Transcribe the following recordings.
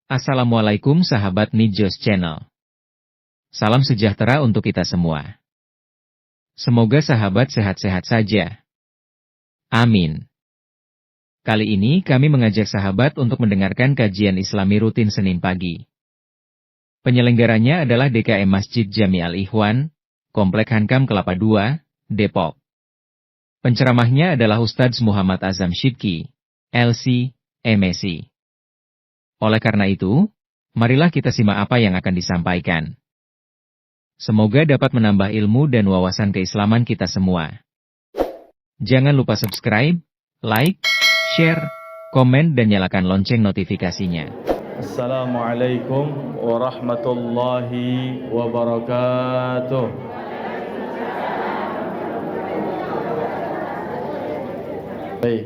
Assalamualaikum sahabat Nijos Channel. Salam sejahtera untuk kita semua. Semoga sahabat sehat-sehat saja. Amin. Kali ini kami mengajak sahabat untuk mendengarkan kajian Islami rutin Senin pagi. Penyelenggaranya adalah DKM Masjid Jami Al-Ikhwan, Komplek Hankam Kelapa II, Depok. Penceramahnya adalah Ustadz Muhammad Azam Shidki, LC, MSc. Oleh karena itu, marilah kita simak apa yang akan disampaikan. Semoga dapat menambah ilmu dan wawasan keislaman kita semua. Jangan lupa subscribe, like, share, komen dan nyalakan lonceng notifikasinya. Assalamualaikum warahmatullahi wabarakatuh. Baik.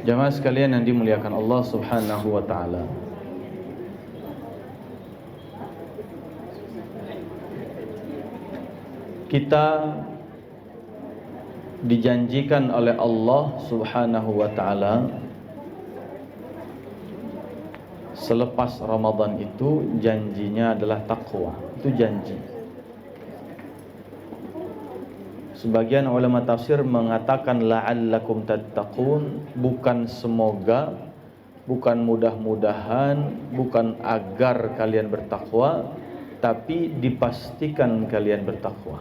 Jamaah sekalian yang dimuliakan Allah Subhanahu wa taala. Kita dijanjikan oleh Allah Subhanahu wa taala selepas Ramadan itu janjinya adalah takwa. Itu janji. Sebagian ulama tafsir mengatakan la'allakum tattaqun, bukan semoga, bukan mudah-mudahan, bukan agar kalian bertakwa, tapi dipastikan kalian bertakwa.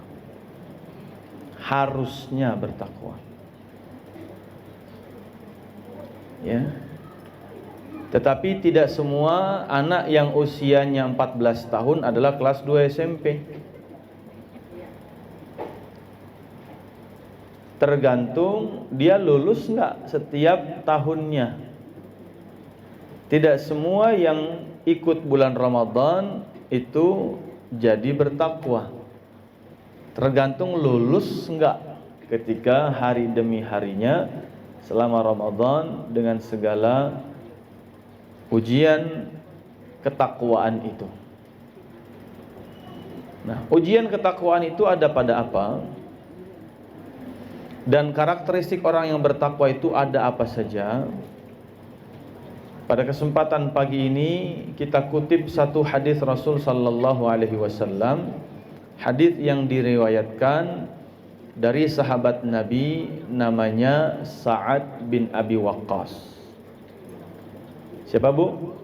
Harusnya bertakwa. Ya. Tetapi tidak semua anak yang usianya 14 tahun adalah kelas 2 SMP. Tergantung dia lulus enggak setiap tahunnya. Tidak semua yang ikut bulan Ramadan itu jadi bertakwa. Tergantung lulus enggak ketika hari demi harinya selama Ramadan dengan segala ujian ketakwaan itu. Nah, ujian ketakwaan itu ada pada apa? Dan karakteristik orang yang bertakwa itu ada apa saja? Pada kesempatan pagi ini kita kutip satu hadis Rasul sallallahu alaihi wasallam, hadis yang diriwayatkan dari sahabat Nabi namanya Sa'ad bin Abi Waqqas. Siapa Bu?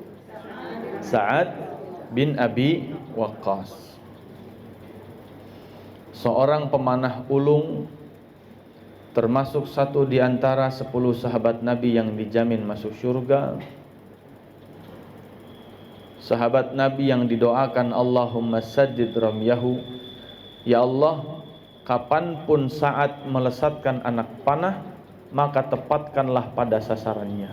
Sa'ad bin Abi Waqqas. Seorang pemanah ulung, termasuk satu di antara 10 sahabat Nabi yang dijamin masuk surga. Sahabat Nabi yang didoakan Allahumma saddid ramyahu, ya Allah, kapanpun saat melesatkan anak panah, maka tepatkanlah pada sasarannya.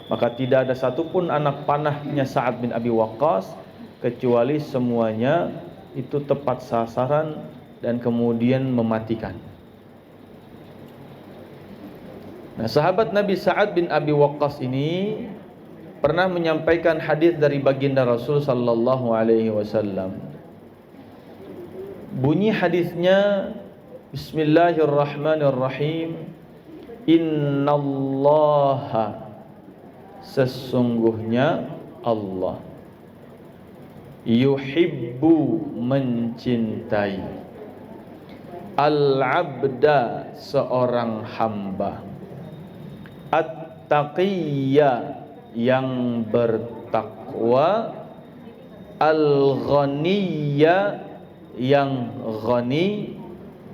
Maka tidak ada satupun anak panahnya Sa'ad bin Abi Waqqas kecuali semuanya itu tepat sasaran dan kemudian mematikan. Nah, sahabat Nabi Sa'ad bin Abi Waqqas ini pernah menyampaikan hadis dari baginda Rasul sallallahu alaihi wasallam. Bunyi hadisnya, Bismillahirrahmanirrahim. Innallaha, sesungguhnya Allah, yuhibbu, mencintai, al-abda, seorang hamba, at-taqiyya, yang bertakwa, al-ghaniyya, yang ghani,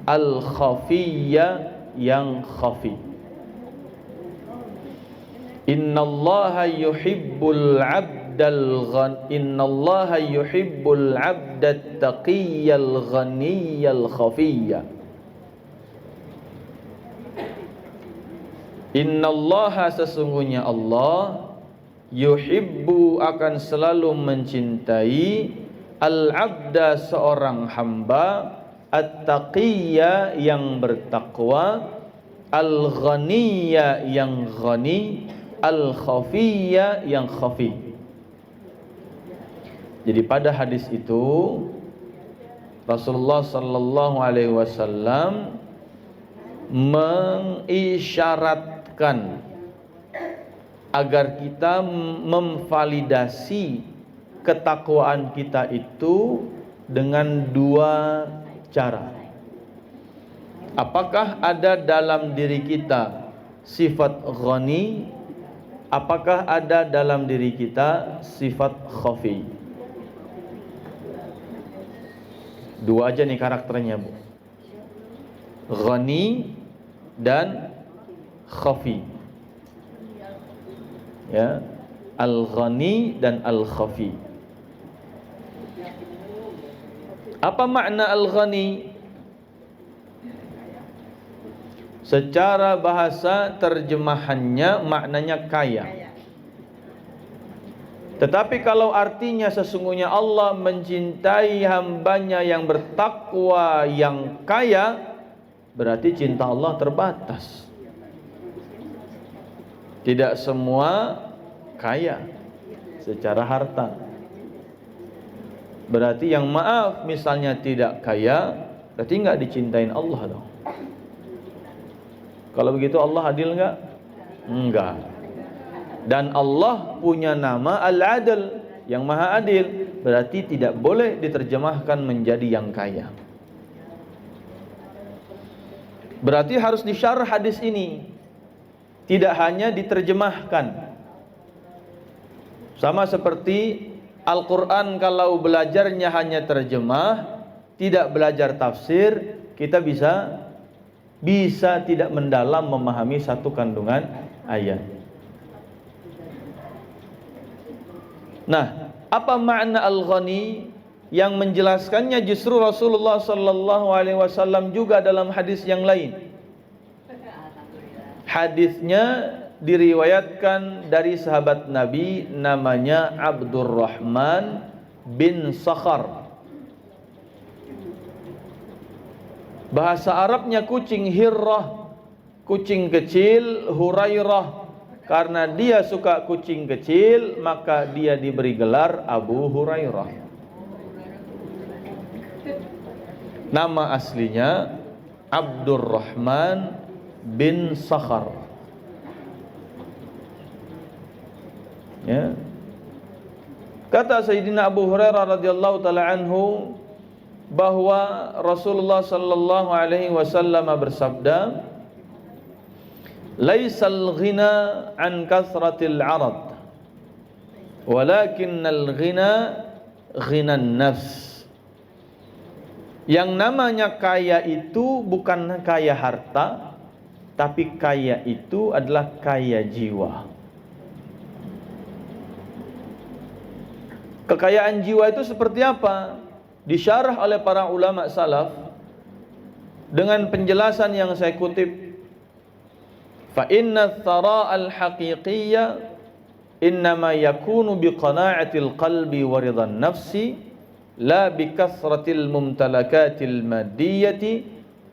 al-khafiyya, yang khafi. Innallaha yuhibbul 'abdal innallaha yuhibbul 'abdat taqiyyal ghaniyyal khafiyya. Innallaha, sesungguhnya Allah, yuhibbu, akan selalu mencintai, al-abda, seorang hamba, at-taqiyya, yang bertakwa, al-ghaniyya, yang ghani, al-khafiyya, yang khafi. Jadi pada hadis itu Rasulullah sallallahu alaihi wasallam mengisyaratkan agar kita memvalidasi ketakwaan kita itu dengan dua cara. Apakah ada dalam diri kita sifat ghani? Apakah ada dalam diri kita sifat khafi? Dua aja nih karakternya, Bu. Ghani dan khafi. Ya, al-ghani dan al-khafi. Apa makna al-ghani? Secara bahasa terjemahannya maknanya kaya. Tetapi kalau artinya sesungguhnya Allah mencintai hambanya yang bertakwa yang kaya, berarti cinta Allah terbatas. Tidak semua kaya secara harta. Berarti yang maaf misalnya tidak kaya, berarti nggak dicintain Allah dong. Kalau begitu Allah adil nggak? Enggak. Dan Allah punya nama Al-Adil, yang maha adil. Berarti tidak boleh diterjemahkan menjadi yang kaya. Berarti harus disyarah hadis ini, tidak hanya diterjemahkan. Sama seperti Al-Quran, kalau belajarnya hanya terjemah, tidak belajar tafsir, kita bisa tidak mendalam memahami satu kandungan ayat. Nah, apa makna al-ghani? Yang menjelaskannya justru Rasulullah sallallahu alaihi wasallam juga dalam hadis yang lain. Hadisnya diriwayatkan dari sahabat Nabi namanya Abdurrahman bin Sakhar. Bahasa Arabnya kucing, Hirrah, kucing kecil, Hurairah. Karena dia suka kucing kecil, maka dia diberi gelar Abu Hurairah. Nama aslinya Abdurrahman bin Sakhar. Ya. Kata Sayyidina Abu Hurairah radhiyallahu taala anhu bahwa Rasulullah sallallahu alaihi wasallam bersabda, "Laisal ghina an kasratil 'arad, walakinnal ghina ghinan nafs." Yang namanya kaya itu bukan kaya harta, tapi kaya itu adalah kaya jiwa. Kekayaan jiwa itu seperti apa? Disyarah oleh para ulama salaf dengan penjelasan yang saya kutip. Fa inna thara al-haqiqiyya innama yakunu biqana'atil qalbi wa ridhan nafsi la bikasratil mumtalakatil maddiyati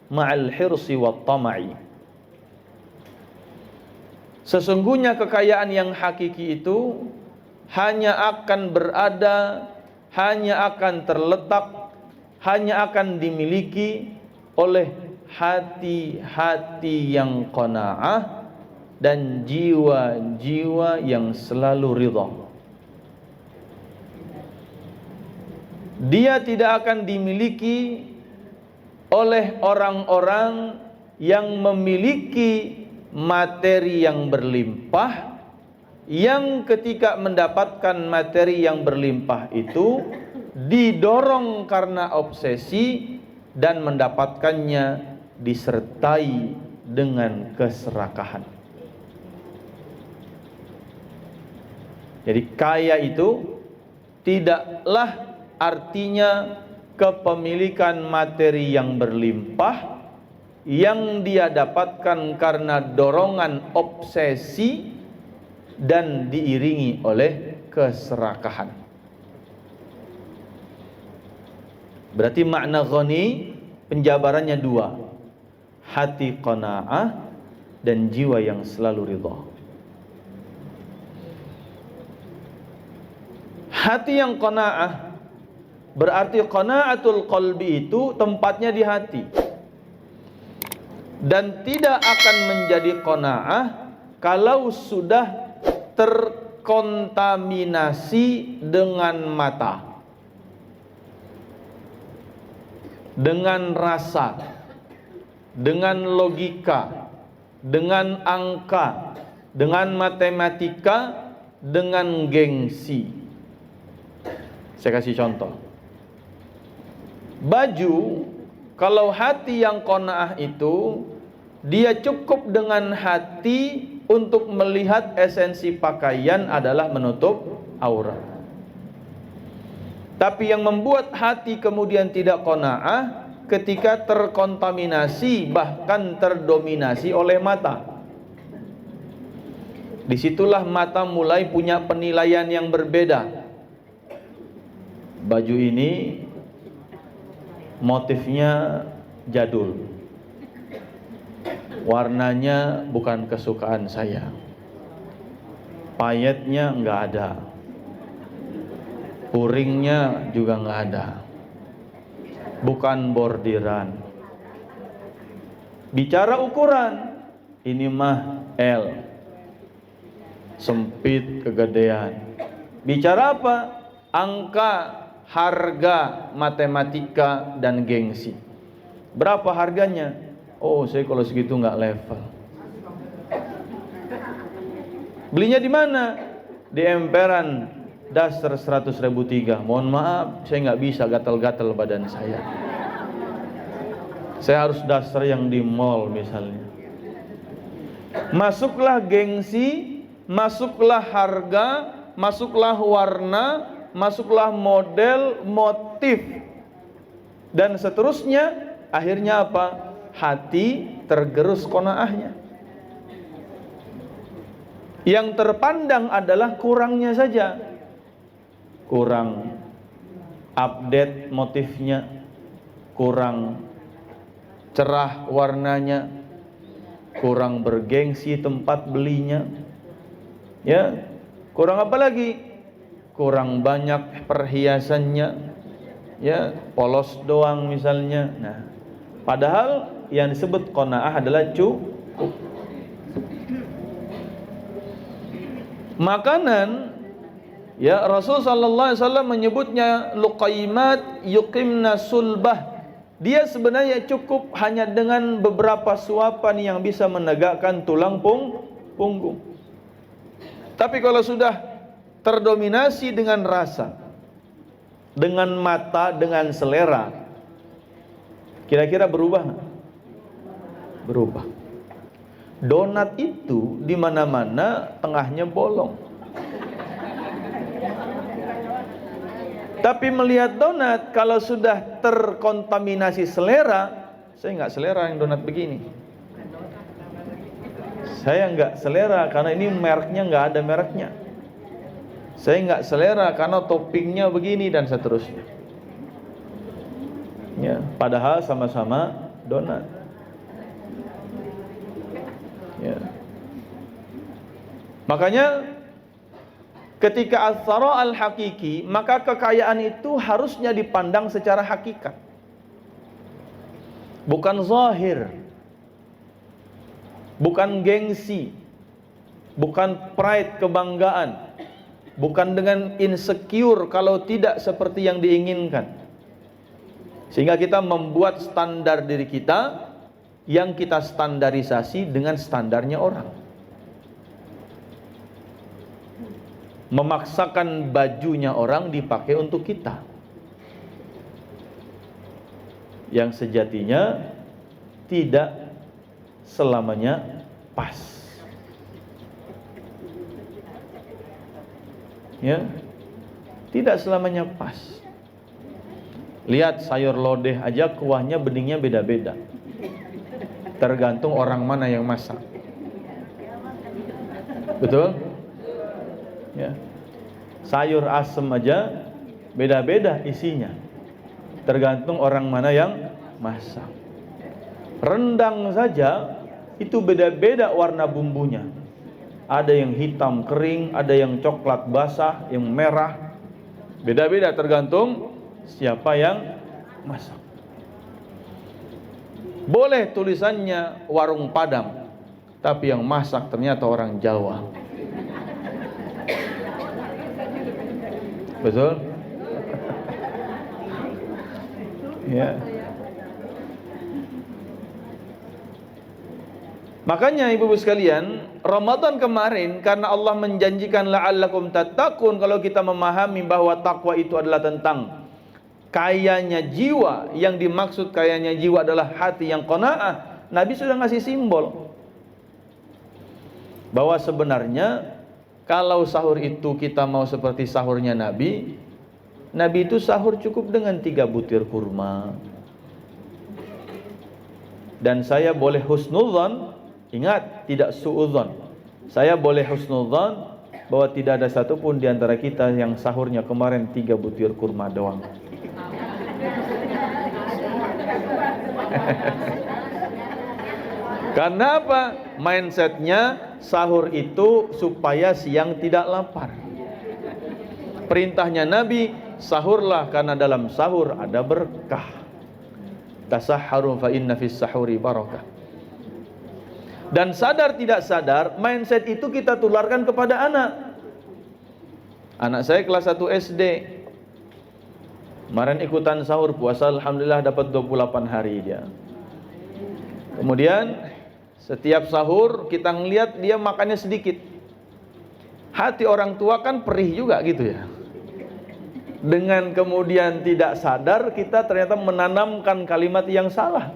ma'al hirsi wat tama'i. Sesungguhnya kekayaan yang hakiki itu hanya akan berada, hanya akan terletak, hanya akan dimiliki oleh hati-hati yang qanaah dan jiwa-jiwa yang selalu ridha. Dia tidak akan dimiliki oleh orang-orang yang memiliki materi yang berlimpah, yang ketika mendapatkan materi yang berlimpah itu didorong karena obsesi dan mendapatkannya disertai dengan keserakahan. Jadi kaya itu tidaklah artinya kepemilikan materi yang berlimpah yang dia dapatkan karena dorongan obsesi dan diiringi oleh keserakahan. Berarti makna ghani penjabarannya dua, hati qanaah dan jiwa yang selalu ridha. Hati yang qanaah Berarti qanaatul qalbi itu tempatnya di hati. Dan tidak akan menjadi qanaah kalau sudah terkontaminasi dengan mata, dengan rasa, dengan logika, dengan angka, dengan matematika, dengan gengsi. Saya kasih contoh. Baju, kalau hati yang qanaah itu, dia cukup dengan hati untuk melihat esensi pakaian adalah menutup aurat. Tapi yang membuat hati kemudian tidak qanaah ketika terkontaminasi bahkan terdominasi oleh mata. Disitulah mata mulai punya penilaian yang berbeda. Baju ini motifnya jadul, warnanya bukan kesukaan saya, payetnya nggak ada, puringnya juga nggak ada, bukan bordiran. Bicara ukuran, ini mah L, sempit kegedean. Bicara apa? Angka, harga, matematika, dan gengsi. Berapa harganya? Oh, saya kalau segitu nggak level. Belinya di mana? Di emperan Duster 100.003. Mohon maaf, saya nggak bisa, gatal-gatal badan saya. Saya harus Duster yang di mall misalnya. Masuklah gengsi, masuklah harga, masuklah warna, masuklah model, motif, dan seterusnya. Akhirnya apa? Hati tergerus qanaahnya. Yang terpandang adalah kurangnya saja. Kurang update motifnya, kurang cerah warnanya, kurang bergengsi tempat belinya. Ya, kurang apa lagi? Kurang banyak perhiasannya. Ya, polos doang misalnya. Nah, padahal yang disebut qanaah adalah cukup. Makanan, ya, Rasul sallallahu alaihi wasallam menyebutnya luqaimat yuqimna sulbah. Dia sebenarnya cukup hanya dengan beberapa suapan yang bisa menegakkan tulang punggung. Tapi kalau sudah terdominasi dengan rasa, dengan mata, dengan selera, kira-kira berubah nggak? Berubah. Donat itu di mana-mana tengahnya bolong. Tapi melihat donat, kalau sudah terkontaminasi selera, saya nggak selera yang donat begini. Saya nggak selera karena ini mereknya nggak ada mereknya. Saya nggak selera karena toppingnya begini dan seterusnya. Ya, padahal sama-sama donat. Ya. Makanya ketika al-thara al-hakiki, maka kekayaan itu harusnya dipandang secara hakikat, bukan zahir, bukan gengsi, bukan pride, kebanggaan, bukan dengan insecure kalau tidak seperti yang diinginkan. Sehingga kita membuat standar diri kita yang kita standarisasi dengan standarnya orang. Memaksakan bajunya orang dipakai untuk kita, yang sejatinya tidak selamanya pas. Ya, tidak selamanya pas. Lihat sayur lodeh aja kuahnya, beningnya beda-beda, tergantung orang mana yang masak. Betul? Ya. Sayur asem aja beda-beda isinya, tergantung orang mana yang masak. Rendang saja itu beda-beda warna bumbunya. Ada yang hitam kering, ada yang coklat basah, yang merah. Beda-beda tergantung siapa yang masak. Boleh tulisannya warung Padang, tapi yang masak ternyata orang Jawa. Betul? Ya. Makanya ibu-ibu sekalian, Ramadan kemarin karena Allah menjanjikan la'allakum tattaqun, kalau kita memahami bahwa takwa itu adalah tentang kayanya jiwa, yang dimaksud kayanya jiwa adalah hati yang qanaah. Nabi sudah ngasih simbol bahwa sebenarnya kalau sahur itu kita mau seperti sahurnya Nabi, Nabi itu sahur cukup dengan 3 butir kurma. Dan saya boleh husnudzon, ingat, tidak suudzon. Saya boleh husnudzon bahwa tidak ada satupun di antara kita yang sahurnya kemarin 3 butir kurma doang. Karena apa? Mindsetnya sahur itu supaya siang tidak lapar. Perintahnya Nabi, sahurlah karena dalam sahur ada berkah. Tasahharu fa inna fis sahuri barakah. Dan sadar tidak sadar, mindset itu kita tularkan kepada anak. Anak saya kelas 1 SD. Kemarin ikutan sahur puasa, alhamdulillah dapat 28 hari dia. Kemudian setiap sahur kita ngelihat dia makannya sedikit. Hati orang tua kan perih juga gitu ya. Dengan kemudian tidak sadar kita ternyata menanamkan kalimat yang salah.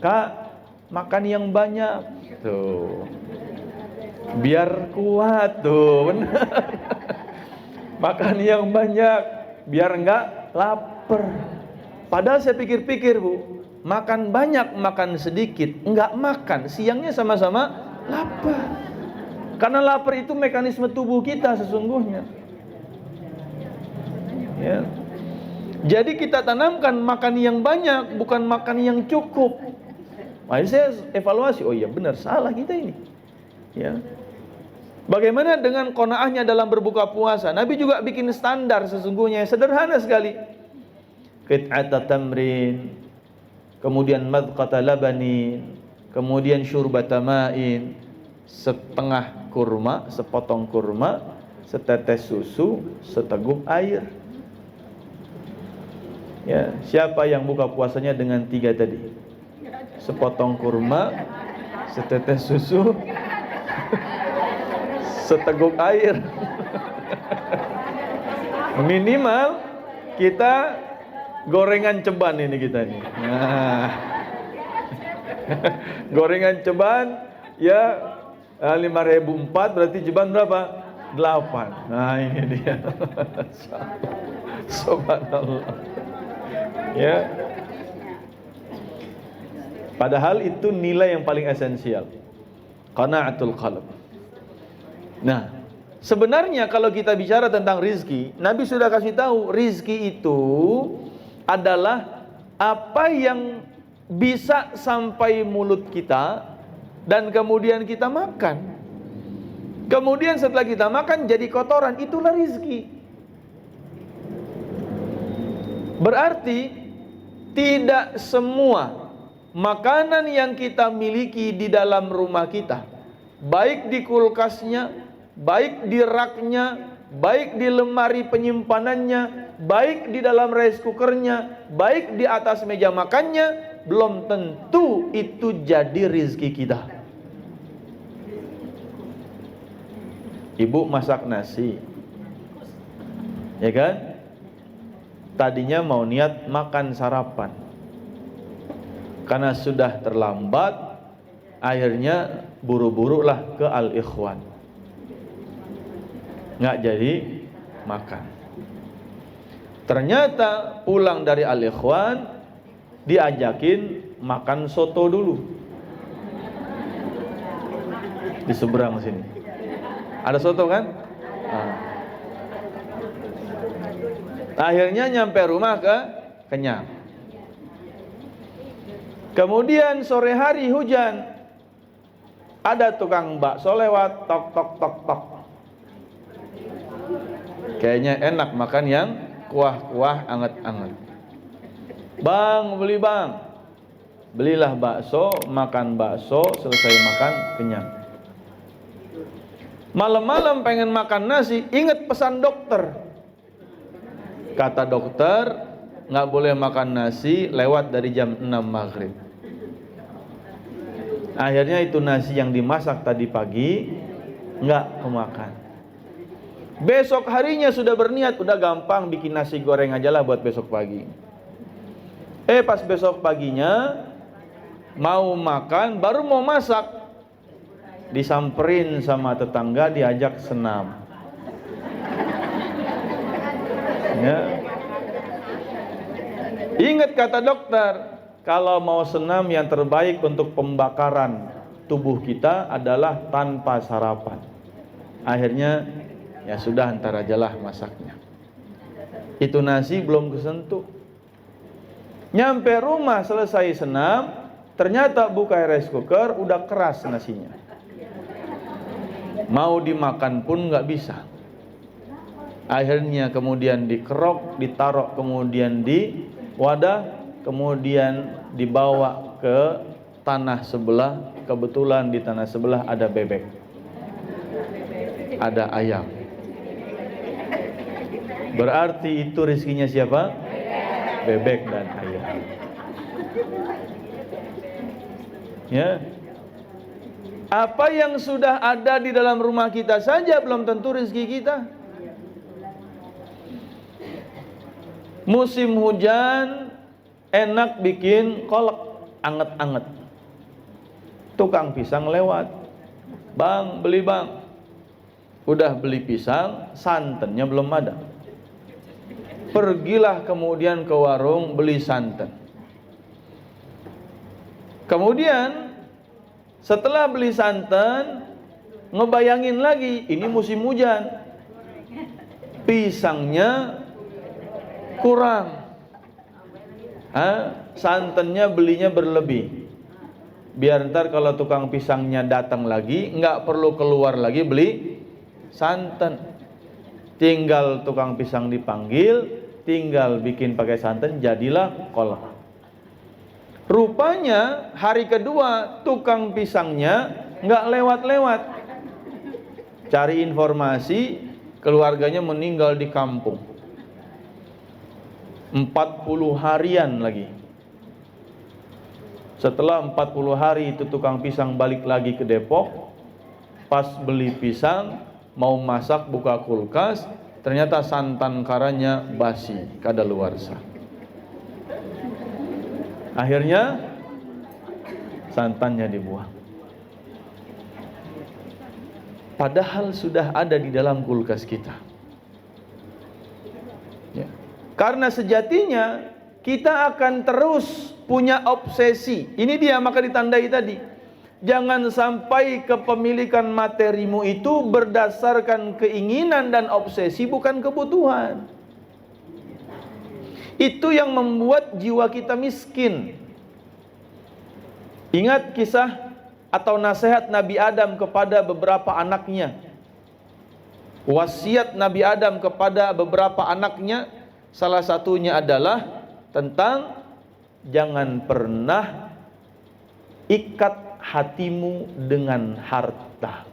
Kak, makan yang banyak tuh, biar kuat tuh, benar. Makan yang banyak biar enggak lapar. Padahal saya pikir-pikir, Bu, makan banyak makan sedikit enggak makan, siangnya sama-sama lapar. Karena lapar itu mekanisme tubuh kita sesungguhnya, ya. Jadi kita tanamkan makan yang banyak, bukan makan yang cukup. Mari saya evaluasi, oh iya benar, salah kita ini, ya. Bagaimana dengan qanaahnya dalam berbuka puasa? Nabi juga bikin standar sesungguhnya, sederhana sekali. Qit'ata tamrin, kemudian madqata labanin, kemudian syurbata ma'in, setengah kurma, sepotong kurma, setetes susu, seteguk air. Ya, siapa yang buka puasanya dengan 3 tadi? Sepotong kurma, setetes susu, seteguk air. Minimal kita gorengan ceban ini kita nih. Nah. Gorengan ceban ya 5.004 berarti ceban berapa? 8. Nah, ini dia. Subhanallah. Ya. Padahal itu nilai yang paling esensial. Qana'atul qalb. Nah, sebenarnya kalau kita bicara tentang rizki, Nabi sudah kasih tahu, rizki itu adalah apa yang bisa sampai mulut kita dan kemudian kita makan. Kemudian setelah kita makan jadi kotoran, itulah rizki. Berarti tidak semua makanan yang kita miliki di dalam rumah kita, baik di kulkasnya, baik di raknya, baik di lemari penyimpanannya, baik di dalam rice cookernya, baik di atas meja makannya, belum tentu itu jadi rizki kita. Ibu masak nasi, ya kan? Tadinya mau niat makan sarapan, karena sudah terlambat, akhirnya buru-burulah ke Al-Ikhwan, nggak jadi makan. Ternyata pulang dari Al-Ikhwan diajakin makan soto dulu di seberang sini. Ada soto kan? Akhirnya nyampe rumah kenyang. Kemudian sore hari hujan, ada tukang bakso lewat, tok tok tok tok. Kayaknya enak makan yang kuah-kuah anget-anget. Bang, beli bang. Belilah bakso, makan bakso, selesai makan kenyang. Malam-malam pengen makan nasi, ingat pesan dokter. Kata dokter, nggak boleh makan nasi lewat dari jam 6 maghrib. Akhirnya itu nasi yang dimasak tadi pagi nggak kemakan. Besok harinya sudah berniat, udah gampang bikin nasi goreng aja lah buat besok pagi. Pas besok paginya mau makan, baru mau masak, disamperin sama tetangga, diajak senam. Ya. Ingat kata dokter, kalau mau senam yang terbaik untuk pembakaran tubuh kita adalah tanpa sarapan. Akhirnya ya sudah, ntar ajalah masaknya. Itu nasi belum kesentuh. Nyampe rumah selesai senam, ternyata buka rice cooker udah keras nasinya. Mau dimakan pun nggak bisa. Akhirnya kemudian dikerok, ditaruh kemudian di wadah, kemudian dibawa ke tanah sebelah. Kebetulan di tanah sebelah ada bebek, ada ayam. Berarti itu rezekinya siapa? Bebek dan ayam. Ya. Apa yang sudah ada di dalam rumah kita saja belum tentu rezeki kita. Musim hujan enak bikin kolak anget-anget. Tukang pisang lewat. Bang, beli bang. Udah beli pisang, santannya belum ada. Pergilah kemudian ke warung beli santan. Kemudian setelah beli santan, ngebayangin lagi ini musim hujan, pisangnya kurang, santannya belinya berlebih. Biar ntar kalau tukang pisangnya datang lagi, nggak perlu keluar lagi beli santan. Tinggal tukang pisang dipanggil, tinggal bikin pakai santan, jadilah kolak. Rupanya hari kedua tukang pisangnya nggak lewat-lewat. Cari informasi, keluarganya meninggal di kampung. 40 harian lagi. Setelah 40 hari itu tukang pisang balik lagi ke Depok. Pas beli pisang, mau masak buka kulkas, ternyata santan karanya basi, kadaluarsa. Akhirnya santannya dibuang. Padahal sudah ada di dalam kulkas kita. Ya. Karena sejatinya kita akan terus punya obsesi. Ini dia, maka ditandai tadi. Jangan sampai kepemilikan materimu itu berdasarkan keinginan dan obsesi, bukan kebutuhan. Itu yang membuat jiwa kita miskin. Ingat kisah atau nasihat Nabi Adam kepada beberapa anaknya. Wasiat Nabi Adam kepada beberapa anaknya, salah satunya adalah tentang jangan pernah ikat hatimu dengan harta.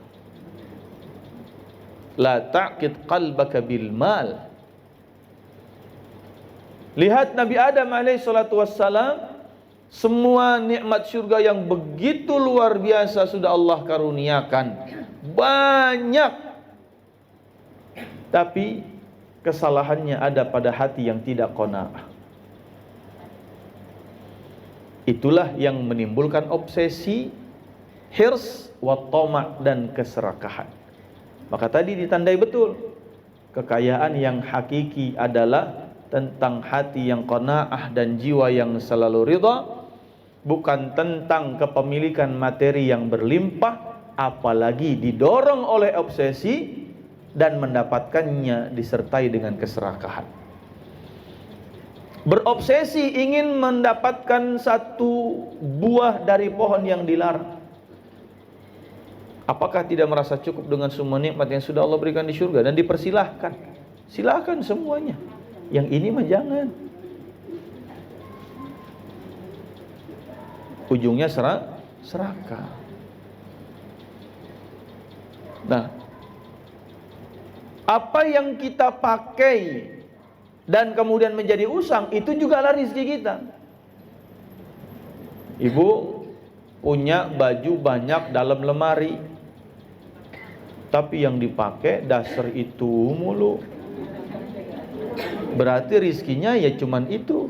La ta'qid qalbaka bil mal. Lihat Nabi Adam alaihissalatu wassalam, semua nikmat surga yang begitu luar biasa sudah Allah karuniakan, banyak. Tapi kesalahannya ada pada hati yang tidak qanaah. Itulah yang menimbulkan obsesi, hirs, wa tama' dan keserakahan. Maka tadi ditandai betul, kekayaan yang hakiki adalah tentang hati yang qanaah dan jiwa yang selalu ridha, bukan tentang kepemilikan materi yang berlimpah, apalagi didorong oleh obsesi dan mendapatkannya disertai dengan keserakahan. Berobsesi ingin mendapatkan satu buah dari pohon yang dilarang. Apakah tidak merasa cukup dengan semua nikmat yang sudah Allah berikan di surga dan dipersilahkan? Silahkan semuanya. Yang ini mah jangan. Ujungnya serakah. Nah, apa yang kita pakai dan kemudian menjadi usang, itu juga lah rezeki kita. Ibu punya baju banyak dalam lemari, tapi yang dipakai dasar itu mulu. Berarti rizkinya ya cuman itu.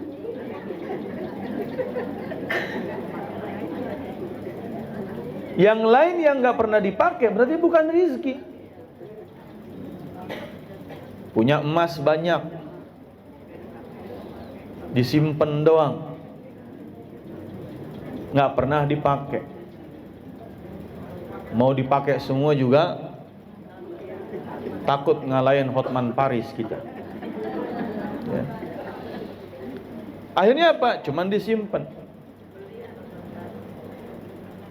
Yang lain yang gak pernah dipakai berarti bukan rizki. Punya emas banyak, disimpan doang, gak pernah dipakai. Mau dipakai semua juga takut ngalahin Hotman Paris kita. Ya. Akhirnya apa? Cuman disimpan.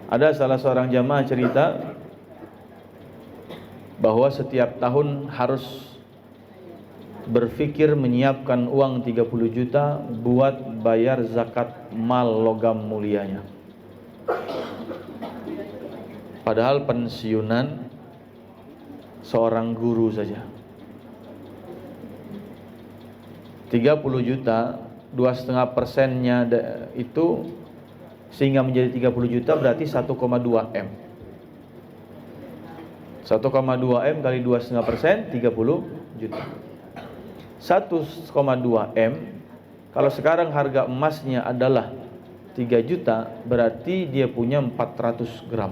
Ada salah seorang jamaah cerita bahwa setiap tahun harus berpikir menyiapkan uang 30 juta buat bayar zakat mal logam mulianya. Padahal pensiunan seorang guru saja 30 juta, 2,5%-nya itu sehingga menjadi 30 juta berarti 1,2 M. 1,2 M kali 2,5%, 30 juta. 1,2 M, kalau sekarang harga emasnya adalah 3 juta, berarti dia punya 400 gram.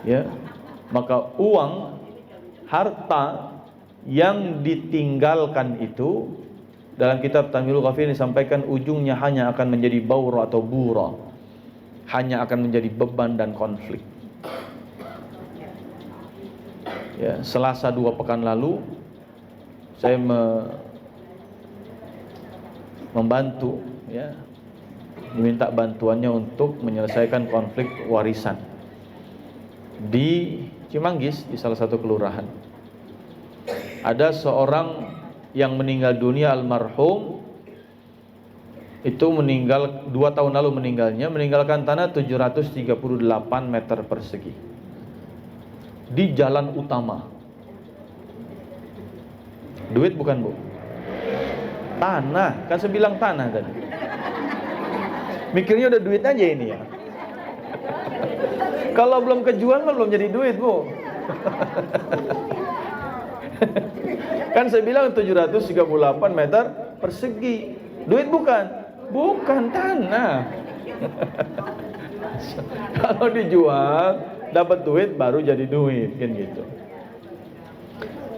Ya, maka uang, harta yang ditinggalkan itu dalam kitab Tamilul Ghafir disampaikan ujungnya hanya akan menjadi baur atau bura, hanya akan menjadi beban dan konflik. Ya, Selasa 2 pekan lalu saya membantu, ya, diminta bantuannya untuk menyelesaikan konflik warisan di Cimanggis, di salah satu kelurahan. Ada seorang yang meninggal dunia, almarhum itu meninggal 2 tahun lalu meninggalnya, meninggalkan tanah 738 meter persegi di jalan utama. Duit bukan, Bu? Tanah, kan saya bilang tanah tadi. Mikirnya udah duit aja ini ya. Kalau belum kejual mah belum jadi duit, Bu. Kan saya bilang 738 meter persegi. Duit bukan? Bukan, tanah. Kalau dijual dapat duit baru jadi duit, kan gitu.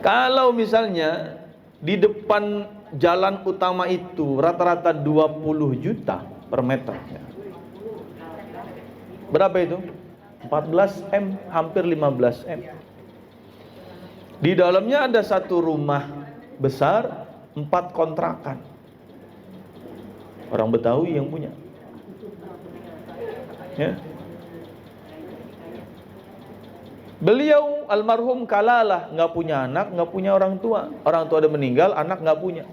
Kalau misalnya di depan jalan utama itu rata-rata 20 juta per meter. Berapa itu? 14 M, hampir 15 M. Di dalamnya ada satu rumah besar, 4 kontrakan. Orang Betawi yang punya. Ya. Beliau almarhum kalalah, nggak punya anak, nggak punya orang tua. Orang tua ada meninggal, anak nggak punya.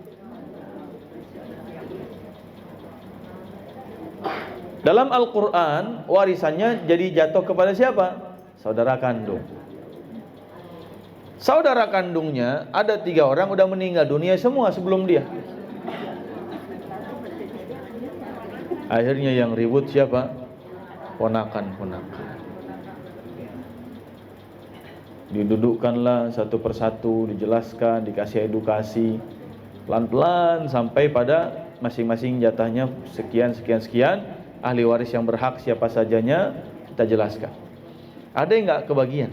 Dalam Al-Quran warisannya jadi jatuh kepada siapa? Saudara kandung. Saudara kandungnya ada 3 orang udah meninggal dunia semua sebelum dia. Akhirnya yang ribut siapa? Ponakan-ponakan. Didudukkanlah satu persatu, dijelaskan, dikasih edukasi, pelan-pelan sampai pada masing-masing jatahnya sekian. Ahli waris yang berhak siapa sajanya kita jelaskan. Ada yang nggak kebagian?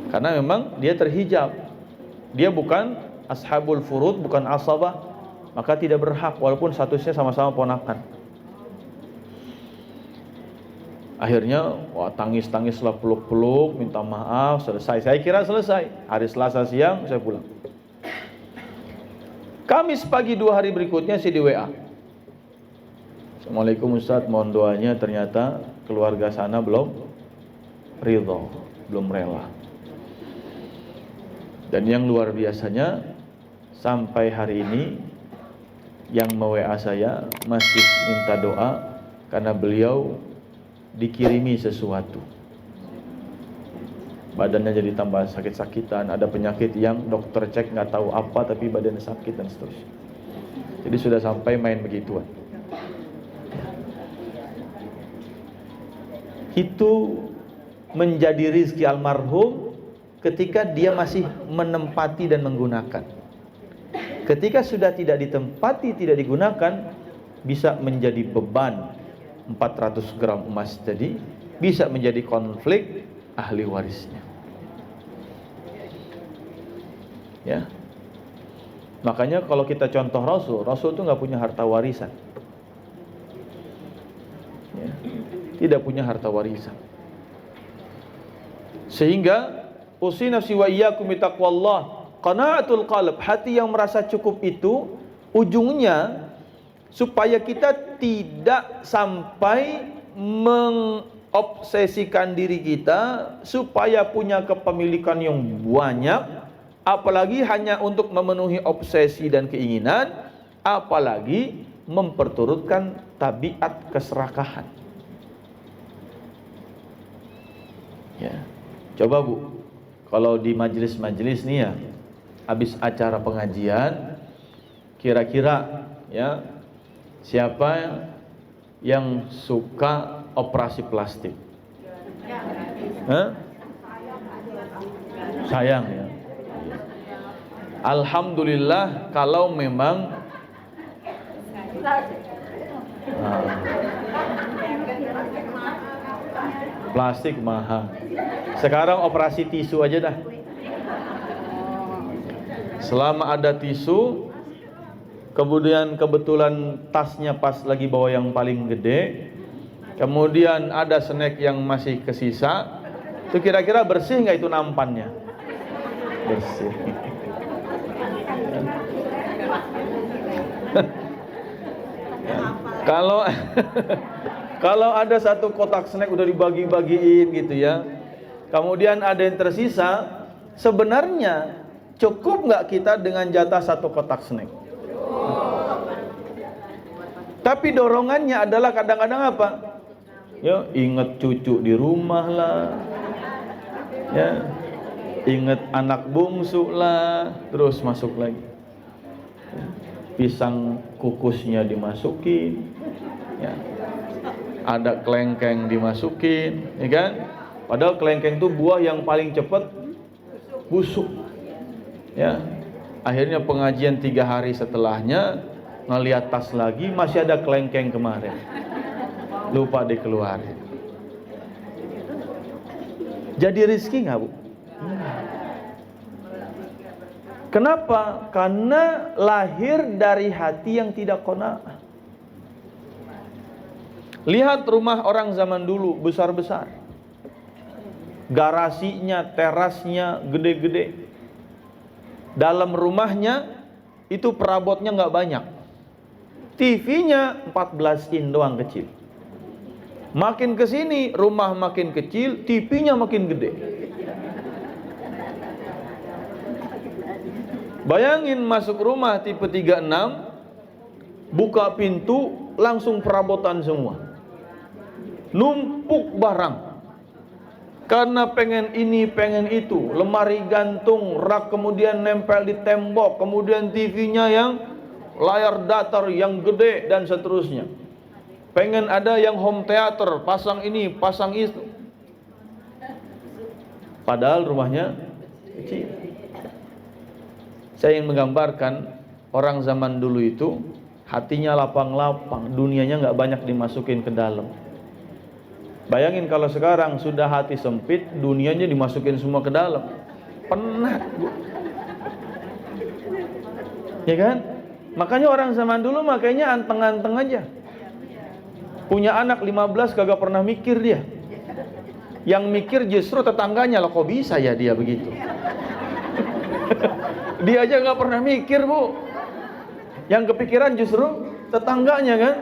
Karena memang dia terhijab, dia bukan ashabul furud, bukan asabah, maka tidak berhak walaupun statusnya sama-sama ponakan. Akhirnya tangis-tangislah, peluk-peluk, minta maaf, selesai. Saya kira selesai. Hari Selasa siang saya pulang. Kamis pagi 2 hari berikutnya saya di WA. Assalamualaikum Ustaz, mohon doanya, ternyata keluarga sana belum ridho, belum rela. Dan yang luar biasanya, sampai hari ini yang me-WA saya masih minta doa karena beliau dikirimi sesuatu. Badannya jadi tambah sakit-sakitan, ada penyakit yang dokter cek nggak tahu apa tapi badannya sakit dan seterusnya. Jadi sudah sampai main begituan. Itu menjadi rizki almarhum ketika dia masih menempati dan menggunakan. Ketika sudah tidak ditempati, tidak digunakan, bisa menjadi beban 400 gram emas tadi, bisa menjadi konflik ahli warisnya. Ya. Makanya kalau kita contoh Rasul itu nggak punya harta warisan. Ya. Tidak punya harta warisan. Sehingga usi nafsi wa iyyakum bittaqwallah, qanaatul qalb, hati yang merasa cukup itu ujungnya supaya kita tidak sampai mengobsesikan diri kita supaya punya kepemilikan yang banyak, apalagi hanya untuk memenuhi obsesi dan keinginan, apalagi memperturutkan tabiat keserakahan. Ya. Coba Bu, kalau di majelis-majelis nih ya, habis acara pengajian, kira-kira ya siapa yang suka operasi plastik? Hah? Sayang ya. Alhamdulillah kalau memang plastik mahal. Sekarang operasi tisu aja dah. Selama ada tisu, kemudian kebetulan tasnya pas lagi bawa yang paling gede, kemudian ada snack yang masih kesisa, itu kira-kira bersih nggak itu nampannya? Bersih. Kalau ada satu kotak snack udah dibagi-bagiin gitu ya, kemudian ada yang tersisa, sebenarnya cukup nggak kita dengan jatah satu kotak snack? Tapi dorongannya adalah kadang-kadang apa? Ya, ingat cucu di rumah lah, ya, ingat anak bungsu lah, terus masuk lagi. Pisang kukusnya dimasukin, ya. Ada kelengkeng dimasukin, ya kan? Padahal kelengkeng itu buah yang paling cepat busuk, ya. Akhirnya pengajian 3 hari setelahnya ngeliat tas lagi masih ada kelengkeng kemarin, lupa dikeluarin. Jadi rezeki nggak Bu? Kenapa? Karena lahir dari hati yang tidak qanaah. Lihat rumah orang zaman dulu besar-besar, garasinya, terasnya gede-gede. Dalam rumahnya itu perabotnya nggak banyak, TV-nya 14 in doang kecil. Makin kesini rumah makin kecil, TV-nya makin gede. Bayangin masuk rumah tipe 36, buka pintu langsung perabotan semua, numpuk barang. Karena pengen ini, pengen itu, lemari gantung, rak kemudian nempel di tembok, kemudian TV-nya yang layar datar yang gede dan seterusnya. Pengen ada yang home theater, pasang ini, pasang itu. Padahal rumahnya kecil. Saya ingin menggambarkan orang zaman dulu itu hatinya lapang-lapang, dunianya nggak banyak dimasukin ke dalam. Bayangin kalau sekarang sudah hati sempit, dunianya dimasukin semua ke dalam, penat Bu. Ya kan? Makanya orang zaman dulu makanya anteng-anteng aja. Punya anak 15 kagak pernah mikir dia. Yang mikir justru tetangganya, loh kok bisa ya dia begitu. Dia aja nggak pernah mikir Bu. Yang kepikiran justru tetangganya kan.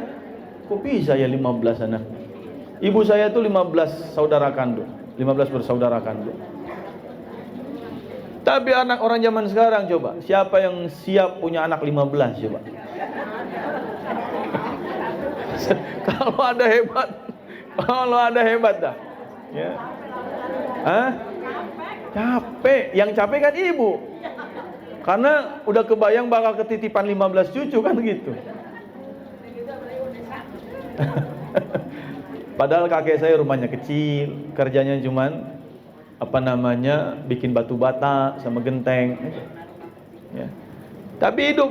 Kok bisa ya 15 anak. Ibu saya itu 15 saudara kandung, 15 bersaudara kandung. Tapi anak orang zaman sekarang coba, siapa yang siap punya anak 15 coba? Kalau ada hebat dah. Ya. Hah? Capek, yang capek kan ibu. Karena udah kebayang bakal ketitipan 15 cucu kan gitu. Padahal kakek saya rumahnya kecil, kerjanya cuman bikin batu bata sama genteng. Ya. Tapi hidup.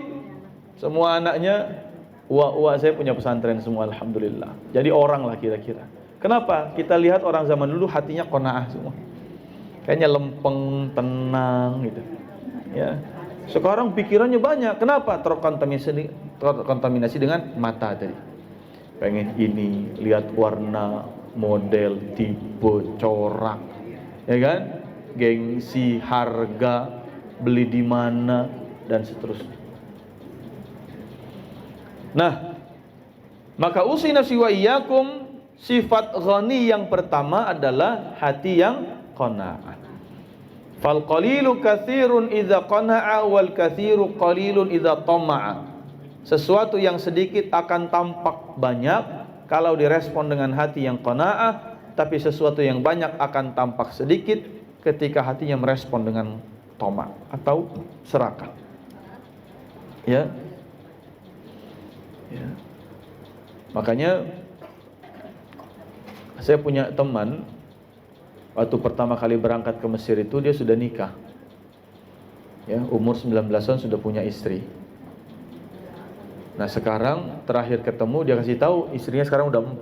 Semua anaknya, uak saya punya pesantren semua, alhamdulillah. Jadi orang lah kira-kira. Kenapa? Kita lihat orang zaman dulu hatinya qanaah semua. Kayaknya lempeng, tenang gitu. Ya. Sekarang pikirannya banyak. Kenapa? Terkontaminasi dengan mata tadi. Pengen ini, lihat warna, model, tipe, corak, ya kan? Gengsi, harga, beli di mana, dan seterusnya. Nah, maka usi nafsi wa iyyakum, sifat ghani yang pertama adalah hati yang qanaah. Fal qalilu katsirun idza qana'a wal katsiru qalilun idza tama'a. Sesuatu yang sedikit akan tampak banyak kalau direspon dengan hati yang qanaah, tapi sesuatu yang banyak akan tampak sedikit ketika hatinya merespon dengan tama atau serakah. Ya. Ya. Makanya saya punya teman waktu pertama kali berangkat ke Mesir itu dia sudah nikah. Ya, umur 19 tahun sudah punya istri. Nah sekarang terakhir ketemu dia kasih tahu istrinya sekarang udah 4.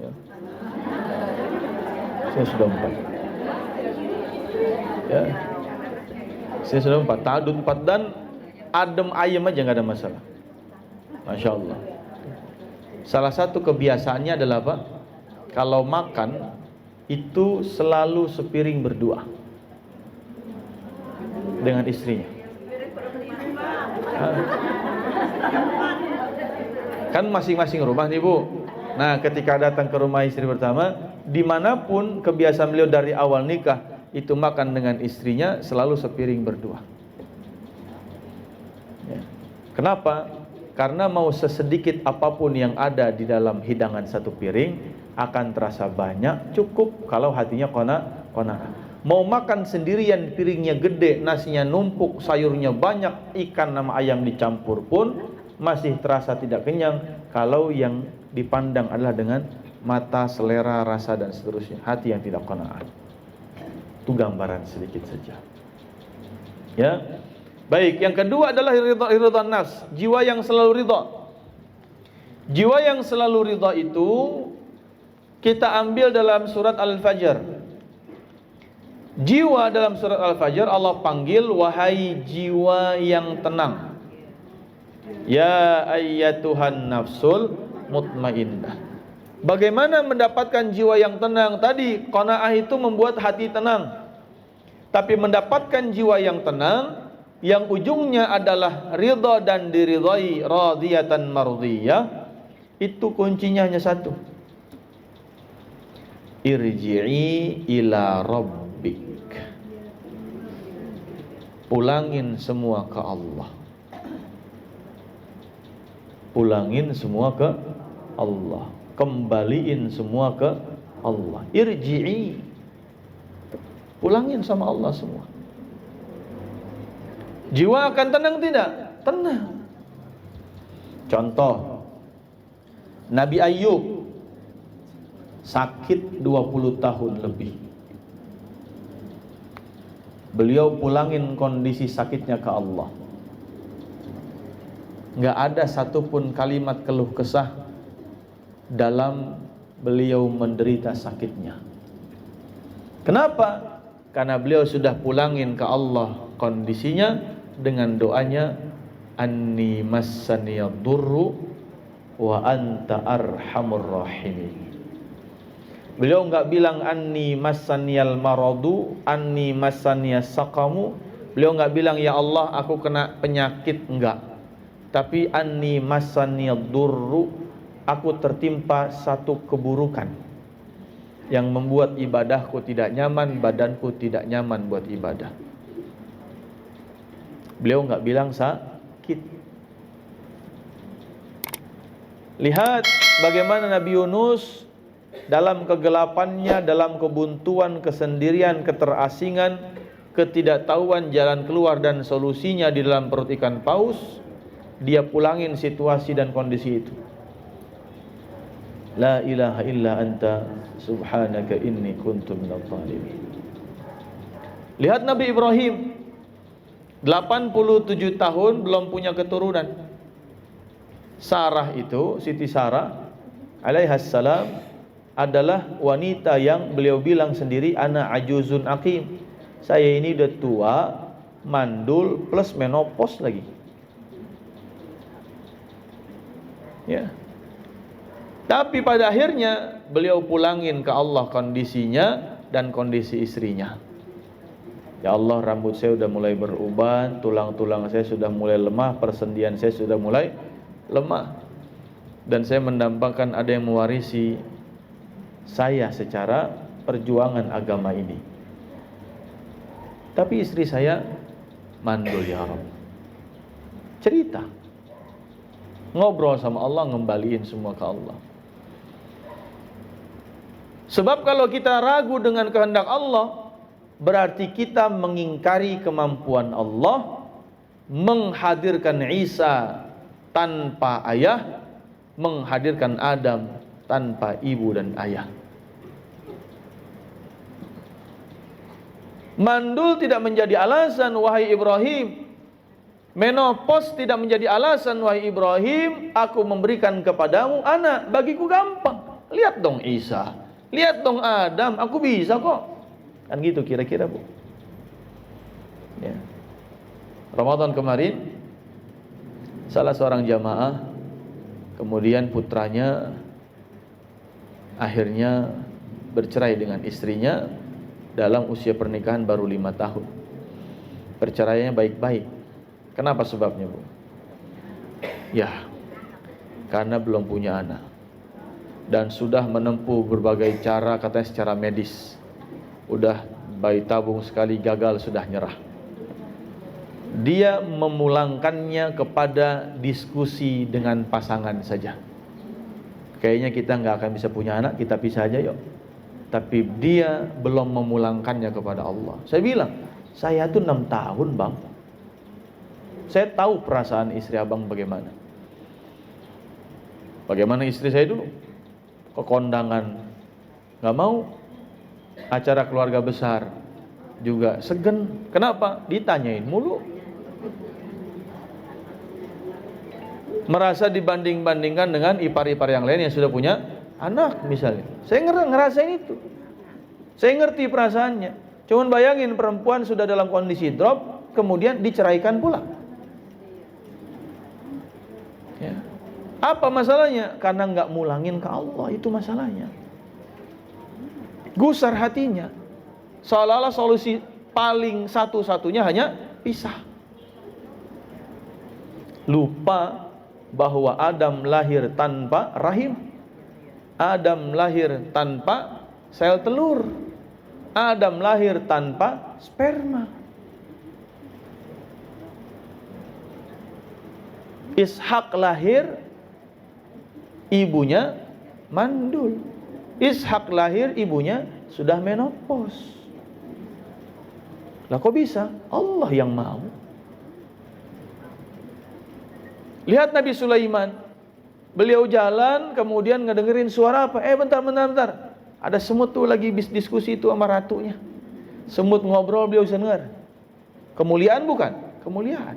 Ya. Saya sudah 4. Ya. Saya sudah 4. Tadut 4 dan adem ayem aja nggak ada masalah. Masya Allah. Salah satu kebiasaannya adalah apa? Kalau makan itu selalu sepiring berdua dengan istrinya. Kan masing-masing rumah nih Bu. Nah ketika datang ke rumah istri pertama, dimanapun kebiasaan beliau dari awal nikah itu makan dengan istrinya selalu sepiring berdua. Ya. Kenapa? Karena mau sesedikit apapun yang ada di dalam hidangan satu piring akan terasa banyak, cukup kalau hatinya qanaah. Mau makan sendirian piringnya gede, nasinya numpuk, sayurnya banyak, ikan sama ayam dicampur pun masih terasa tidak kenyang kalau yang dipandang adalah dengan mata, selera, rasa dan seterusnya, hati yang tidak qanaah. Itu gambaran sedikit saja. Ya. Baik, yang kedua adalah ridha nafs, jiwa yang selalu ridha. Jiwa yang selalu ridha itu kita ambil dalam surat Al-Fajr. Jiwa dalam surat Al-Fajr Allah panggil wahai jiwa yang tenang. Ya ayyatuhan nafsul mutmainnah. Bagaimana mendapatkan jiwa yang tenang? Tadi qanaah itu membuat hati tenang. Tapi mendapatkan jiwa yang tenang yang ujungnya adalah ridha dan diridhai, radiyatan mardiyah, itu kuncinya hanya satu. Irji'i ila rabbik. Pulangin semua ke Allah. Pulangin semua ke Allah. Kembaliin semua ke Allah. Irji'i. Pulangin sama Allah semua. Jiwa akan tenang tidak? Tenang. Contoh, Nabi Ayub sakit 20 tahun lebih. Beliau pulangin kondisi sakitnya ke Allah. Nggak ada satupun kalimat keluh kesah dalam beliau menderita sakitnya. Kenapa? Karena beliau sudah pulangin ke Allah kondisinya dengan doanya anni massaniyad durru wa anta arhamur rahimin. Beliau enggak bilang anni massaniyal maradu, anni massaniyas saqamu. Beliau enggak bilang ya Allah aku kena penyakit, enggak. Tapi anni massaniyad durru, aku tertimpa satu keburukan yang membuat ibadahku tidak nyaman, badanku tidak nyaman buat ibadah. Beliau nggak bilang sakit. Lihat bagaimana Nabi Yunus dalam kegelapannya, dalam kebuntuan, kesendirian, keterasingan, ketidaktahuan jalan keluar dan solusinya di dalam perut ikan paus, dia pulangin situasi dan kondisi itu. La ilaha illa anta subhanaka inni kuntu minadh dhalimin. Lihat Nabi Ibrahim, 87 tahun belum punya keturunan. Sarah itu, Siti Sarah alaihassalam, adalah wanita yang beliau bilang sendiri, ana ajuzun aqim. Saya ini udah tua, mandul, plus menopause lagi. Ya. Tapi pada akhirnya beliau pulangin ke Allah kondisinya dan kondisi istrinya. Ya Allah, rambut saya sudah mulai beruban, tulang-tulang saya sudah mulai lemah, persendian saya sudah mulai lemah, dan saya mendambakan ada yang mewarisi saya secara perjuangan agama ini. Tapi istri saya mandul ya Rabb. Cerita, ngobrol sama Allah, ngembaliin semua ke Allah. Sebab kalau kita ragu dengan kehendak Allah, berarti kita mengingkari kemampuan Allah menghadirkan Isa tanpa ayah, menghadirkan Adam tanpa ibu dan ayah. Mandul tidak menjadi alasan wahai Ibrahim. Menopause tidak menjadi alasan wahai Ibrahim. Aku memberikan kepadamu anak, bagiku gampang. Lihat dong Isa, lihat dong Adam, aku bisa kok. Kan gitu kira-kira, Bu. Ya. Ramadan kemarin salah seorang jamaah, kemudian putranya akhirnya bercerai dengan istrinya dalam usia pernikahan baru 5 tahun. Perceraiannya baik-baik. Kenapa sebabnya, Bu? Ya, karena belum punya anak dan sudah menempuh berbagai cara, katanya secara medis. Udah bayi tabung sekali gagal, sudah nyerah. Dia memulangkannya kepada diskusi dengan pasangan saja. Kayaknya kita nggak akan bisa punya anak, kita pisah aja yuk. Tapi dia belum memulangkannya kepada Allah. Saya bilang, saya tuh 6 tahun bang, saya tahu perasaan istri abang bagaimana. Bagaimana istri saya dulu, ke kondangan nggak mau, acara keluarga besar juga segen. Kenapa? Ditanyain mulu. Merasa dibanding-bandingkan dengan ipar-ipar yang lain yang sudah punya anak misalnya. Saya ngerasain itu. Saya ngerti perasaannya. Cuman bayangin perempuan sudah dalam kondisi drop, kemudian diceraikan pula. Ya. Apa masalahnya? Karena nggak mulangin ke Allah, itu masalahnya. Gusar hatinya. Seolah-olah solusi paling satu-satunya hanya pisah. Lupa bahwa Adam lahir tanpa rahim. Adam lahir tanpa sel telur. Adam lahir tanpa sperma. Ishak lahir, ibunya mandul. Ishak lahir, ibunya sudah menopause. Lah kok bisa? Allah yang mau. Lihat Nabi Sulaiman, beliau jalan kemudian ngedengerin suara apa? Bentar. Ada semut tuh lagi diskusi itu sama ratunya. Semut ngobrol, beliau bisa dengar. Kemuliaan bukan? Kemuliaan.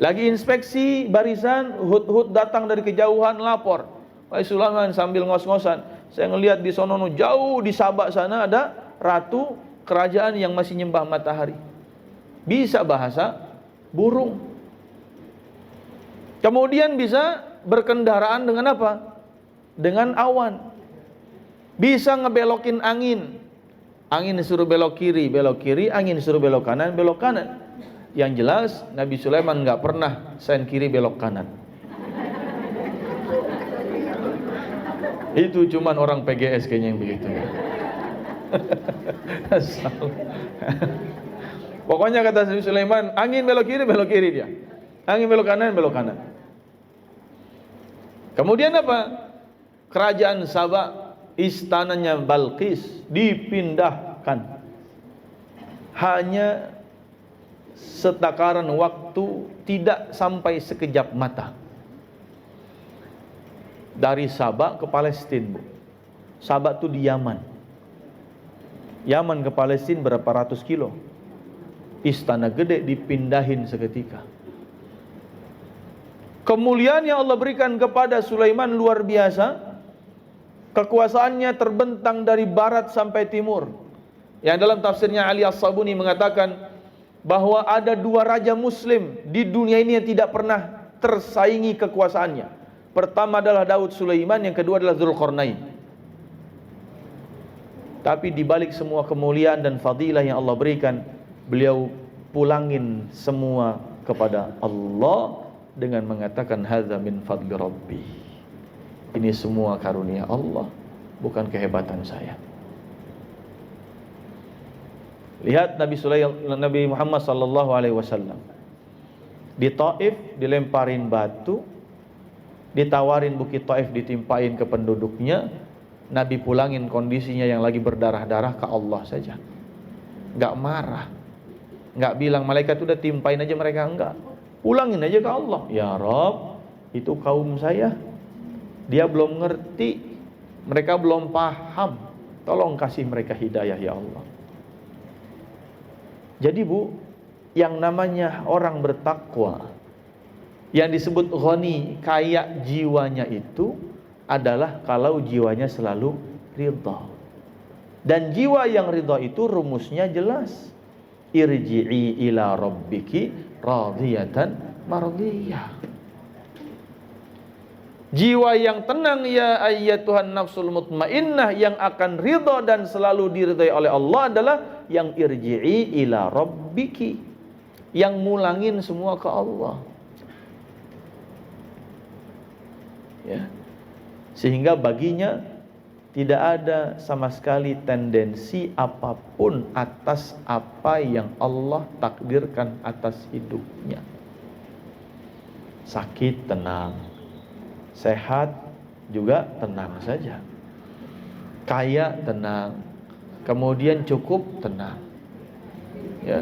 Lagi inspeksi barisan, hut-hut datang dari kejauhan lapor. Wahai Sulaiman, sambil ngos-ngosan, saya ngelihat di sono jauh di Sabak sana ada ratu kerajaan yang masih nyembah matahari. Bisa bahasa burung. Kemudian bisa berkendaraan dengan apa? Dengan awan. Bisa ngebelokin angin. Angin disuruh belok kiri, angin disuruh belok kanan. Yang jelas Nabi Sulaiman nggak pernah sen kiri belok kanan. Itu cuman orang PGS kayaknya yang begitu. Pokoknya kata Nabi Sulaiman, angin belok kiri dia. Angin belok kanan. Kemudian apa? Kerajaan Sabah, istananya Balqis dipindahkan. Hanya setakaran waktu, tidak sampai sekejap mata. Dari Sabah ke Palestina, Bu. Sabah itu di Yaman. Yaman ke Palestina berapa ratus kilo. Istana gede dipindahin seketika. Kemuliaan yang Allah berikan kepada Sulaiman luar biasa. Kekuasaannya terbentang dari barat sampai timur. Yang dalam tafsirnya Ali As-Sabuni mengatakan bahwa ada dua raja muslim di dunia ini yang tidak pernah tersaingi kekuasaannya. Pertama adalah Daud Sulaiman, yang kedua adalah Dzulqarnain. Tapi di balik semua kemuliaan dan fadilah yang Allah berikan, beliau pulangin semua kepada Allah dengan mengatakan hadza min fadli rabbi. Ini semua karunia Allah, bukan kehebatan saya. Lihat Nabi Muhammad sallallahu alaihi wasallam. Di Taif dilemparin batu, ditawarin bukit Taif ditimpain ke penduduknya. Nabi pulangin kondisinya yang lagi berdarah-darah ke Allah saja. Enggak marah. Enggak bilang malaikat udah timpain aja mereka, enggak. Pulangin aja ke Allah. Ya Rabb, itu kaum saya. Dia belum ngerti, mereka belum paham. Tolong kasih mereka hidayah ya Allah. Jadi Bu, yang namanya orang bertakwa, yang disebut ghani, kaya jiwanya itu adalah kalau jiwanya selalu ridha. Dan jiwa yang ridha itu rumusnya jelas. Irji'i ila rabbiki radiyatan mardiyah. Jiwa yang tenang, ya ayyatuhan nafsul mutmainnah, yang akan ridha dan selalu diridhai oleh Allah adalah yang irji'i ila rabbiki, yang mulangin semua ke Allah. Ya. Sehingga baginya tidak ada sama sekali tendensi apapun atas apa yang Allah takdirkan atas hidupnya. Sakit tenang, sehat juga tenang saja, kaya tenang, kemudian cukup tenang. Ya.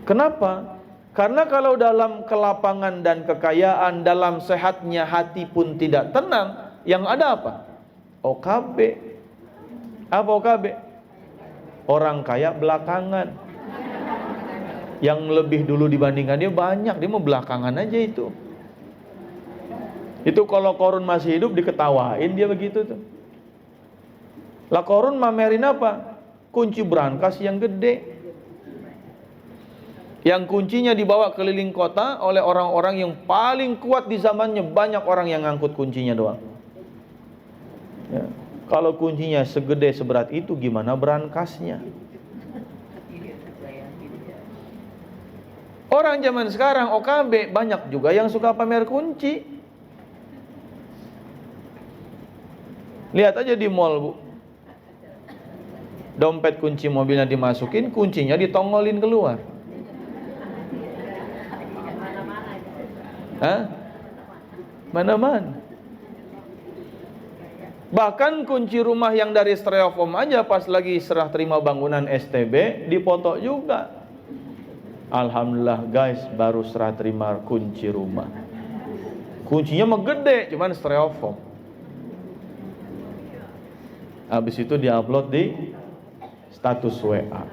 Kenapa? Karena kalau dalam kelapangan dan kekayaan, dalam sehatnya hati pun tidak tenang, yang ada apa? OKB. Apa OKB? Orang kaya belakangan. Yang lebih dulu dibandingkan dia banyak, dia mau belakangan aja itu. Itu kalau Korun masih hidup diketawain dia begitu tuh. Lah Korun mamerin apa? Kunci brankas yang gede. Yang kuncinya dibawa keliling kota oleh orang-orang yang paling kuat di zamannya. Banyak orang yang ngangkut kuncinya doang. Ya. Kalau kuncinya segede seberat itu, gimana brankasnya? Orang zaman sekarang OKB banyak juga yang suka pamer kunci. Lihat aja di mall, Bu. Dompet kunci mobilnya dimasukin, kuncinya ditongolin keluar. Hah? Mana-mana. Bahkan kunci rumah yang dari styrofoam aja pas lagi serah terima bangunan STB dipoto juga. Alhamdulillah guys, baru serah terima kunci rumah. Kuncinya mah gede, cuman styrofoam. Habis itu diupload di status WA.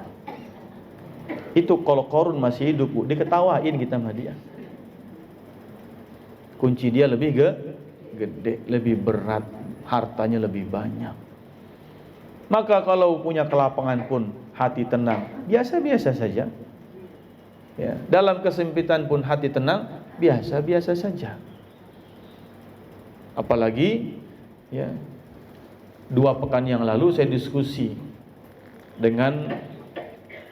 Itu kalau Korun masih hidup, Bu, diketawain kita sama dia. Kunci dia lebih gede, lebih berat, hartanya lebih banyak. Maka kalau punya kelapangan pun hati tenang, biasa-biasa saja. Ya, dalam kesempitan pun hati tenang, biasa-biasa saja. Apalagi ya, 2 pekan yang lalu saya diskusi dengan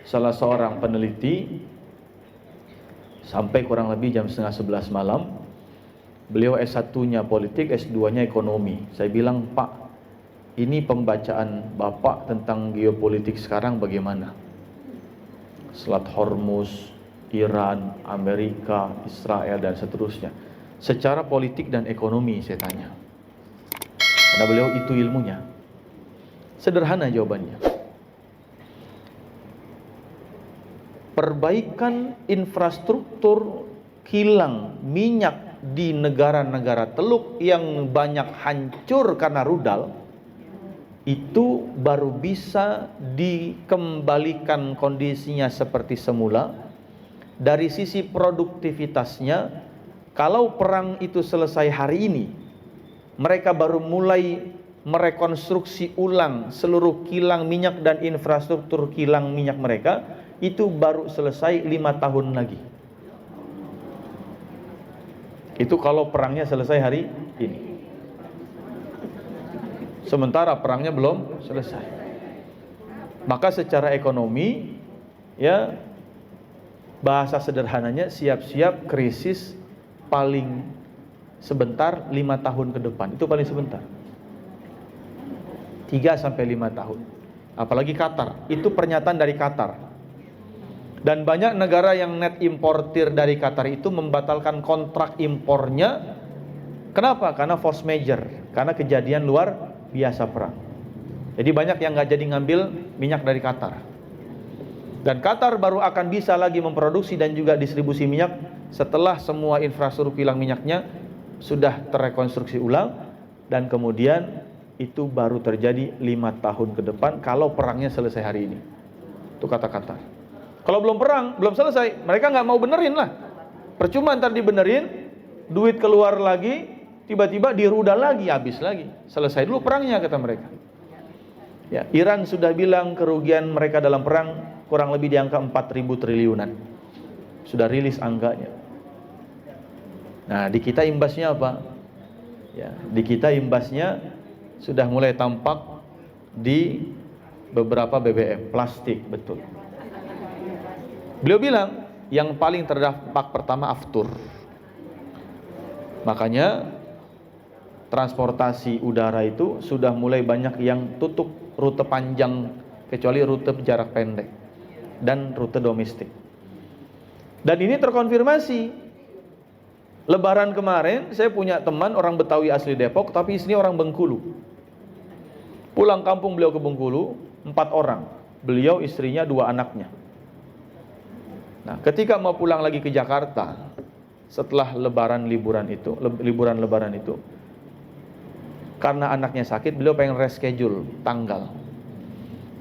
salah seorang peneliti sampai kurang lebih jam setengah 11 malam. Beliau S1-nya politik, S2-nya ekonomi. Saya bilang, Pak, ini pembacaan Bapak tentang geopolitik sekarang bagaimana? Selat Hormuz, Iran, Amerika, Israel, dan seterusnya. Secara politik dan ekonomi saya tanya. Karena beliau itu ilmunya. Sederhana jawabannya. Perbaikan infrastruktur kilang minyak di negara-negara teluk yang banyak hancur karena rudal, itu baru bisa dikembalikan kondisinya seperti semula. Dari sisi produktivitasnya, kalau perang itu selesai hari ini, mereka baru mulai merekonstruksi ulang seluruh kilang minyak dan infrastruktur kilang minyak mereka, itu baru selesai 5 tahun lagi. Itu kalau perangnya selesai hari ini. Sementara perangnya belum selesai. Maka secara ekonomi, ya, bahasa sederhananya, siap-siap krisis paling sebentar 5 tahun ke depan. Itu paling sebentar. 3 sampai 5 tahun. Apalagi Qatar. Itu pernyataan dari Qatar. Dan banyak negara yang net importir dari Qatar itu membatalkan kontrak impornya. Kenapa? Karena force majeure. Karena kejadian luar biasa perang. Jadi banyak yang nggak jadi ngambil minyak dari Qatar. Dan Qatar baru akan bisa lagi memproduksi dan juga distribusi minyak setelah semua infrastruktur kilang minyaknya sudah terrekonstruksi ulang, dan kemudian itu baru terjadi 5 tahun ke depan kalau perangnya selesai hari ini. Itu kata Qatar. Kalau belum perang, belum selesai, mereka nggak mau benerin lah. Percuma ntar dibenerin, duit keluar lagi, tiba-tiba dirudal lagi, habis lagi. Selesai dulu perangnya, kata mereka. Ya, Iran sudah bilang kerugian mereka dalam perang kurang lebih di angka 4.000 triliunan. Sudah rilis angkanya. Nah, di kita imbasnya apa? Ya, di kita imbasnya sudah mulai tampak di beberapa BBM, plastik, betul. Beliau bilang yang paling terdampak pertama aftur. Makanya transportasi udara itu sudah mulai banyak yang tutup rute panjang, kecuali rute jarak pendek dan rute domestik. Dan ini terkonfirmasi. Lebaran kemarin saya punya teman orang Betawi asli Depok, tapi istrinya orang Bengkulu. Pulang kampung beliau ke Bengkulu, 4 orang. Beliau, istrinya, 2 anaknya. Nah, ketika mau pulang lagi ke Jakarta setelah liburan lebaran itu, karena anaknya sakit, beliau pengen reschedule tanggal.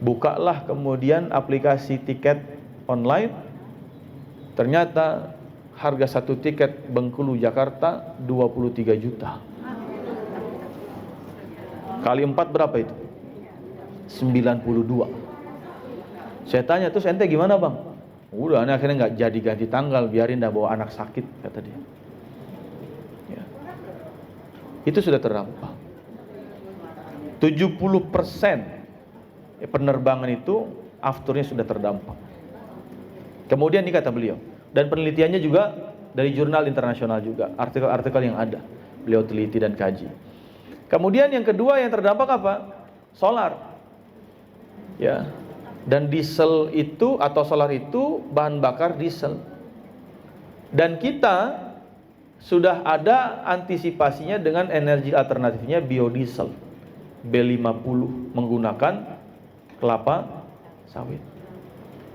Bukalah kemudian aplikasi tiket online. Ternyata harga satu tiket Bengkulu Jakarta 23 juta. Kali 4 berapa itu? 92. Saya tanya, terus ente gimana bang? Udah, aneh akhirnya nggak jadi ganti tanggal, biarin dah bawa anak sakit, kata dia. Ya. Itu sudah terdampak. 70% penerbangan itu afturnya sudah terdampak. Kemudian ini kata beliau, dan penelitiannya juga dari jurnal internasional juga, artikel-artikel yang ada, beliau teliti dan kaji. Kemudian yang kedua yang terdampak apa? Solar. Ya. Dan diesel itu atau solar itu bahan bakar diesel. Dan kita sudah ada antisipasinya dengan energi alternatifnya biodiesel B50 menggunakan kelapa sawit.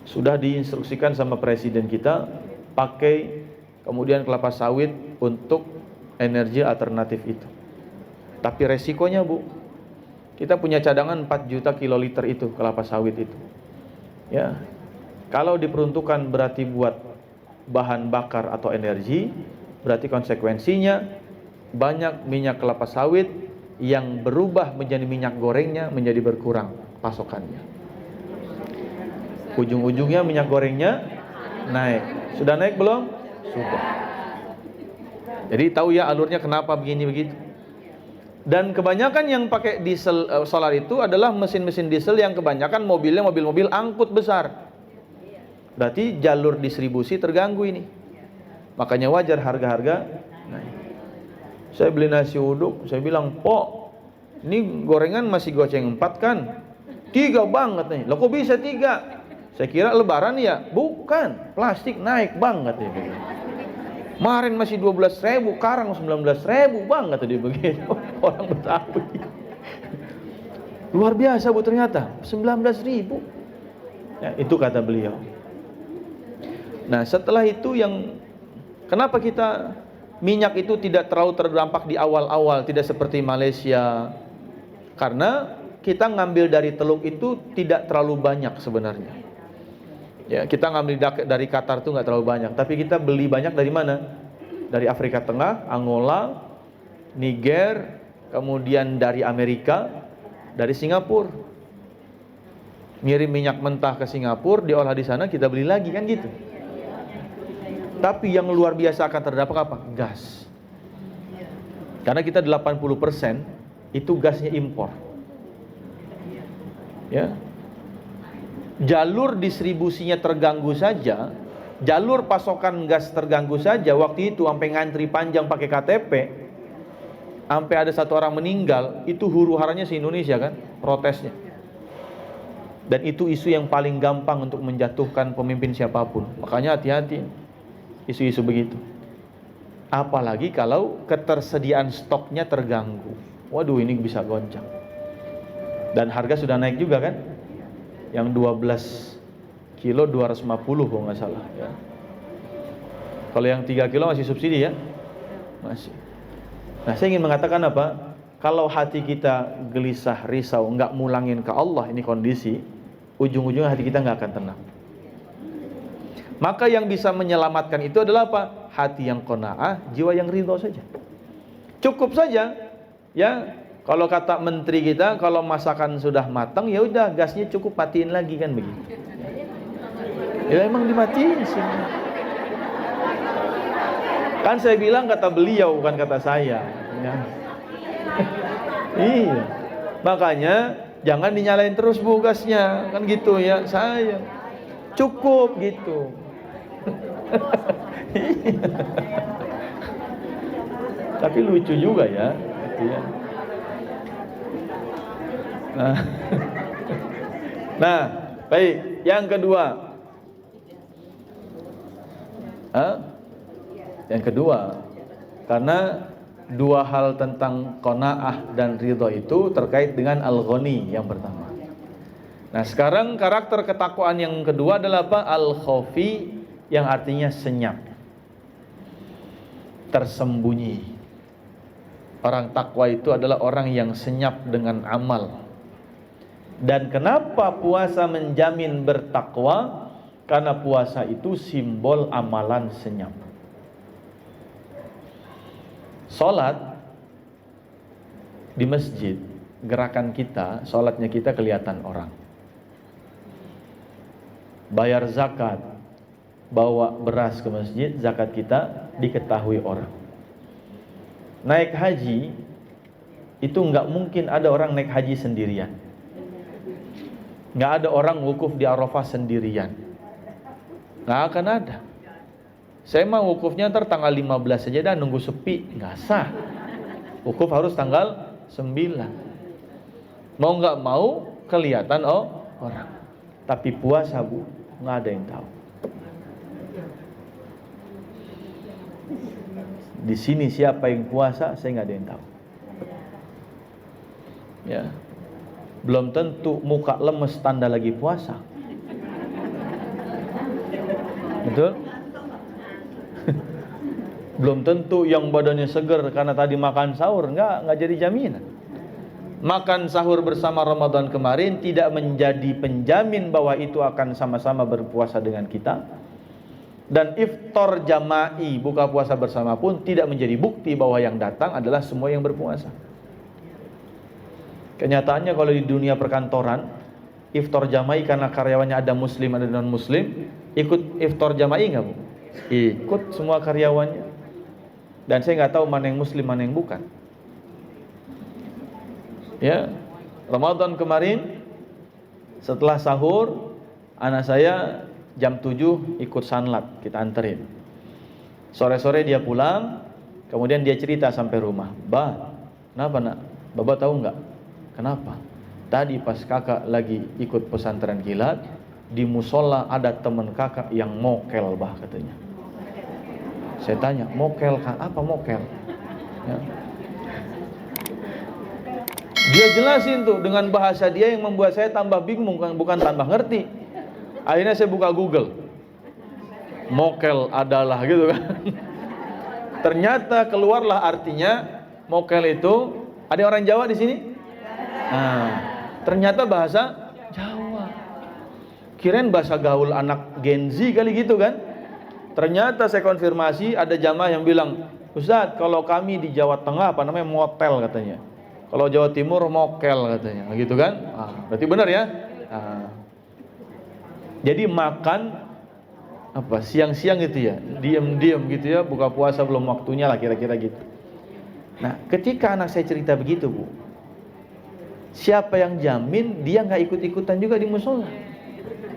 Sudah diinstruksikan sama presiden kita pakai kemudian kelapa sawit untuk energi alternatif itu. Tapi resikonya Bu, kita punya cadangan 4 juta kiloliter itu kelapa sawit itu. Ya, kalau diperuntukkan berarti buat bahan bakar atau energi, berarti konsekuensinya banyak minyak kelapa sawit yang berubah menjadi minyak gorengnya menjadi berkurang pasokannya. Ujung-ujungnya minyak gorengnya naik. Sudah naik belum? Sudah. Jadi tahu ya alurnya kenapa begini begitu. Dan kebanyakan yang pakai diesel solar itu adalah mesin-mesin diesel yang kebanyakan mobilnya mobil-mobil angkut besar. Berarti jalur distribusi terganggu ini. Makanya wajar harga-harga naik. Saya beli nasi uduk, saya bilang, "Pok, ini gorengan masih goceng 4 kan? 3 banget nih." Loh kok bisa 3? Saya kira lebaran ya, bukan, plastik naik banget ya. Kemarin masih 12.000, sekarang 19.000 banget tadi begitu. Orang Betawi. Luar biasa Bu ternyata, 19.000. Ya, itu kata beliau. Nah, setelah itu yang kenapa kita minyak itu tidak terlalu terdampak di awal-awal, tidak seperti Malaysia? Karena kita ngambil dari Teluk itu tidak terlalu banyak sebenarnya. Ya, kita ngambil dari Qatar itu nggak terlalu banyak, tapi kita beli banyak dari mana? Dari Afrika Tengah, Angola, Niger, kemudian dari Amerika, dari Singapura. Ngirim minyak mentah ke Singapura, diolah di sana, kita beli lagi kan gitu. Tapi yang luar biasa akan terdampak apa? Gas. Karena kita 80% itu gasnya impor. Ya. Jalur distribusinya terganggu saja, jalur pasokan gas terganggu saja, waktu itu sampai ngantri panjang pakai KTP, sampai ada satu orang meninggal, itu huru-haranya se-Indonesia kan, protesnya. Dan itu isu yang paling gampang untuk menjatuhkan pemimpin siapapun. Makanya hati-hati isu-isu begitu. Apalagi kalau ketersediaan stoknya terganggu. Waduh, ini bisa goncang. Dan harga sudah naik juga kan? Yang 12 kilo 250 kalau nggak salah ya. Kalau yang 3 kilo masih subsidi ya? Masih. Nah, saya ingin mengatakan apa? Kalau hati kita gelisah, risau, nggak mulangin ke Allah, ini kondisi, ujung-ujungnya hati kita nggak akan tenang. Maka yang bisa menyelamatkan itu adalah apa? Hati yang qanaah, jiwa yang ridho saja. Cukup saja ya. Kalau kata menteri kita, kalau masakan sudah matang, ya udah gasnya cukup matiin lagi kan begitu. Ya emang dimatiin sih. Kan saya bilang kata beliau bukan kata saya. Ya. Iya. Makanya jangan dinyalain terus Bu gasnya, kan gitu ya. Saya cukup gitu. Tapi lucu juga ya, gitu ya. Nah, baik. Yang kedua, yang kedua, karena dua hal tentang qanaah dan ridho itu terkait dengan al-ghani yang pertama. Nah, sekarang karakter ketakwaan yang kedua adalah apa? Al-khafi, yang artinya senyap, tersembunyi. Orang takwa itu adalah orang yang senyap dengan amal. Dan kenapa puasa menjamin bertakwa? Karena puasa itu simbol amalan senyap. Salat di masjid, gerakan kita, salatnya kita kelihatan orang. Bayar zakat, bawa beras ke masjid, zakat kita diketahui orang. Naik haji, itu nggak mungkin ada orang naik haji sendirian. Nggak ada orang wukuf di Arafah sendirian. Nggak akan ada. Saya mau wukufnya ntar tanggal 15 saja dah, nunggu sepi. Nggak sah. Wukuf harus tanggal 9. Mau nggak mau kelihatan orang. Tapi puasa Bu, nggak ada yang tahu. Di sini siapa yang puasa, saya nggak ada yang tahu. Ya. Belum tentu muka lemes tanda lagi puasa. Betul? Belum tentu yang badannya seger karena tadi makan sahur, enggak jadi jaminan. Makan sahur bersama Ramadan kemarin tidak menjadi penjamin bahwa itu akan sama-sama berpuasa dengan kita. Dan iftar jama'i, buka puasa bersama pun tidak menjadi bukti bahwa yang datang adalah semua yang berpuasa. Kenyataannya kalau di dunia perkantoran, iftar jama'i karena karyawannya ada muslim ada non muslim, ikut iftar jama'i nggak Bu? Ikut semua karyawannya. Dan saya nggak tahu mana yang muslim mana yang bukan. Ya, Ramadan kemarin setelah sahur, anak saya jam 7 ikut sanlat, kita anterin. Sore-sore dia pulang, kemudian dia cerita sampai rumah. Bah, kenapa nak? Baba tahu nggak? Kenapa? Tadi pas kakak lagi ikut pesantren kilat, di musola ada teman kakak yang mokel bah katanya. Saya tanya, mokel kak? Apa mokel? Ya. Dia jelasin tuh dengan bahasa dia yang membuat saya tambah bingung, bukan tambah ngerti. Akhirnya saya buka Google. Mokel adalah gitu kan. Ternyata keluarlah artinya mokel itu. Ada orang Jawa di sini? Nah, ternyata bahasa Jawa. Kirain bahasa gaul anak Gen Z kali gitu kan. Ternyata saya konfirmasi ada jamaah yang bilang, Ustadz kalau kami di Jawa Tengah apa namanya motel katanya. Kalau Jawa Timur mokel katanya, gitu kan? Berarti benar ya? Jadi makan apa siang-siang gitu ya, diam-diam gitu ya, buka puasa belum waktunya lah kira-kira gitu. Nah, ketika anak saya cerita begitu bu, siapa yang jamin dia nggak ikut-ikutan juga di musola?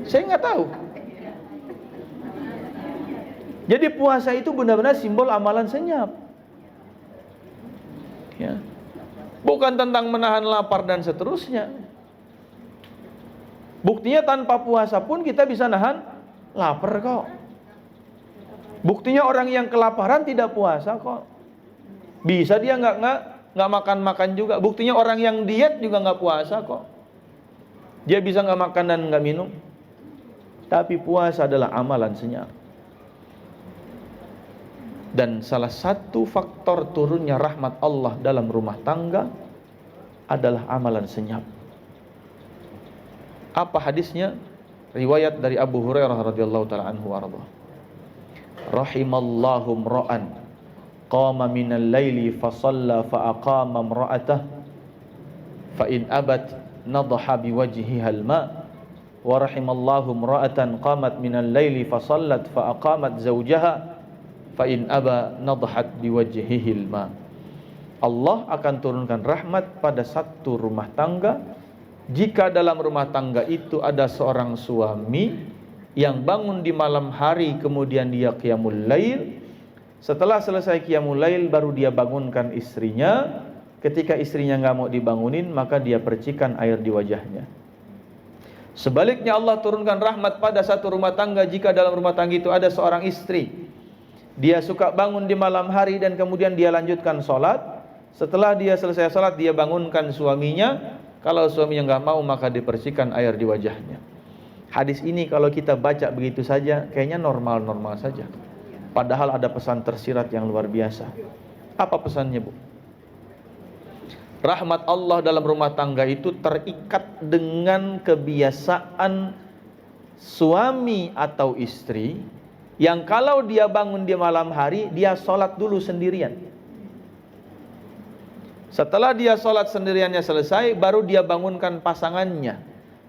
Saya nggak tahu. Jadi puasa itu benar-benar simbol amalan senyap. Ya. Bukan tentang menahan lapar dan seterusnya. Buktinya tanpa puasa pun kita bisa nahan lapar kok. Buktinya orang yang kelaparan tidak puasa kok. Bisa dia nggak makan juga. Buktinya orang yang diet juga nggak puasa kok. Dia bisa nggak makan dan nggak minum. Tapi puasa adalah amalan senyap. Dan salah satu faktor turunnya rahmat Allah dalam rumah tangga adalah amalan senyap. Apa hadisnya? Riwayat dari Abu Hurairah radhiyallahu taala anhu warḍah. Rahimallahu imra'an qama minal laili fa shalla fa aqama imra'atahu fa in abat nadha biwajhiha al-ma' wa rahimallahu imra'atan qamat minal laili fa shallat fa aqamat zawjaha fa in aba nadhat biwajhihil ma. Allah akan turunkan rahmat pada satu rumah tangga jika dalam rumah tangga itu ada seorang suami yang bangun di malam hari kemudian dia qiyamul lail. Setelah selesai qiyamul lail baru dia bangunkan istrinya. Ketika istrinya nggak mau dibangunin maka dia percikan air di wajahnya. Sebaliknya Allah turunkan rahmat pada satu rumah tangga jika dalam rumah tangga itu ada seorang istri. Dia suka bangun di malam hari dan kemudian dia lanjutkan sholat. Setelah dia selesai sholat dia bangunkan suaminya. Kalau suaminya nggak mau maka dipercikan air di wajahnya. Hadis ini kalau kita baca begitu saja kayaknya normal-normal saja. Padahal ada pesan tersirat yang luar biasa. Apa pesannya bu? Rahmat Allah dalam rumah tangga itu terikat dengan kebiasaan suami atau istri yang kalau dia bangun di malam hari dia sholat dulu sendirian. Setelah dia sholat sendiriannya selesai baru dia bangunkan pasangannya,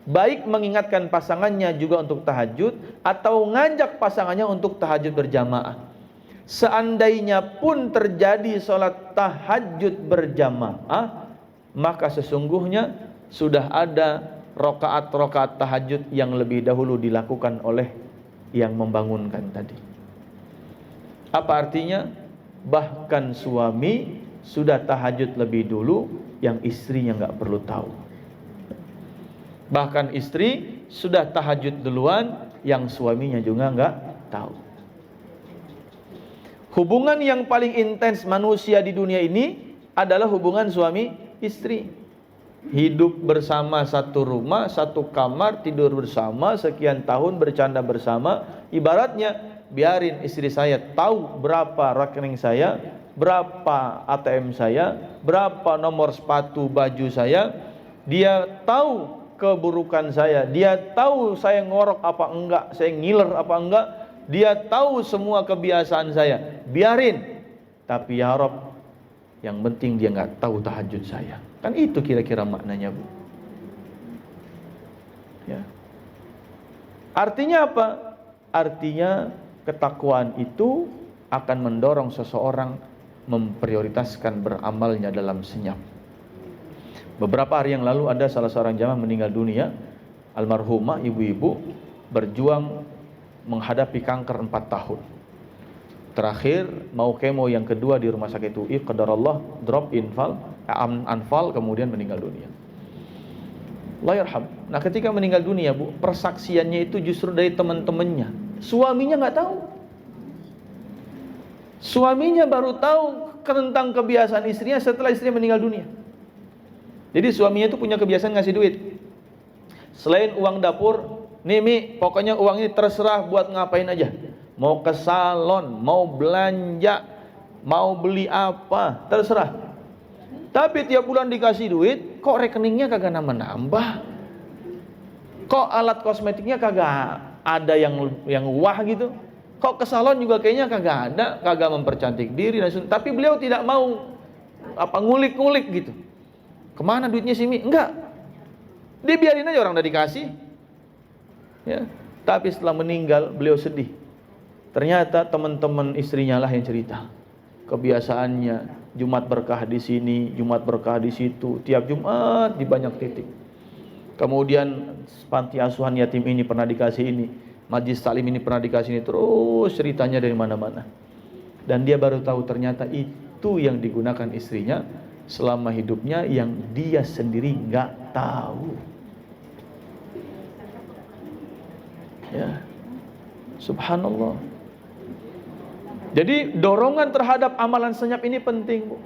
baik mengingatkan pasangannya juga untuk tahajud atau ngajak pasangannya untuk tahajud berjamaah. Seandainya pun terjadi sholat tahajud berjamaah, maka sesungguhnya sudah ada rokaat-rokaat tahajud yang lebih dahulu dilakukan oleh yang membangunkan tadi. Apa artinya? Bahkan suami sudah tahajud lebih dulu yang istrinya nggak perlu tahu. Bahkan istri sudah tahajud duluan yang suaminya juga nggak tahu. Hubungan yang paling intens manusia di dunia ini adalah hubungan suami istri. Hidup bersama satu rumah, satu kamar, tidur bersama, sekian tahun bercanda bersama. Ibaratnya biarin istri saya tahu berapa rekening saya, berapa ATM saya, berapa nomor sepatu baju saya. Dia tahu keburukan saya, dia tahu saya ngorok apa enggak, saya ngiler apa enggak. Dia tahu semua kebiasaan saya. Biarin. Tapi ya Rabb, yang penting dia nggak tahu tahajud saya. Kan itu kira-kira maknanya bu. Ya. Artinya apa? Artinya ketakwaan itu akan mendorong seseorang memprioritaskan beramalnya dalam senyap. Beberapa hari yang lalu ada salah seorang jamaah meninggal dunia. Almarhumah ibu-ibu berjuang menghadapi kanker 4 tahun. Terakhir mau kemo yang kedua di rumah sakit UI, qadarullah drop anfal kemudian meninggal dunia. Allah yarham. Nah, ketika meninggal dunia, Bu, persaksiannya itu justru dari teman-temannya. Suaminya nggak tahu. Suaminya baru tahu tentang kebiasaan istrinya setelah istrinya meninggal dunia. Jadi suaminya itu punya kebiasaan ngasih duit. Selain uang dapur, nih Mi, pokoknya uang ini terserah buat ngapain aja. Mau ke salon, mau belanja, mau beli apa, terserah. Tapi tiap bulan dikasih duit, kok rekeningnya kagak nambah-nambah? Kok alat kosmetiknya kagak ada yang wah gitu? Kok ke salon juga kayaknya kagak ada, kagak mempercantik diri dan tapi beliau tidak mau ngulik-ngulik gitu. Kemana duitnya sih Mi? Enggak. Dibiarin aja, orang udah dikasih. Ya. Tapi setelah meninggal beliau sedih. Ternyata teman-teman istrinya lah yang cerita. Kebiasaannya Jumat berkah di sini, Jumat berkah di situ, tiap Jumat di banyak titik. Kemudian panti asuhan yatim ini pernah dikasih ini, majlis taklim ini pernah dikasih ini, terus ceritanya dari mana-mana. Dan dia baru tahu ternyata itu yang digunakan istrinya selama hidupnya yang dia sendiri nggak tahu. Ya, subhanallah. Jadi dorongan terhadap amalan senyap ini penting, Bu.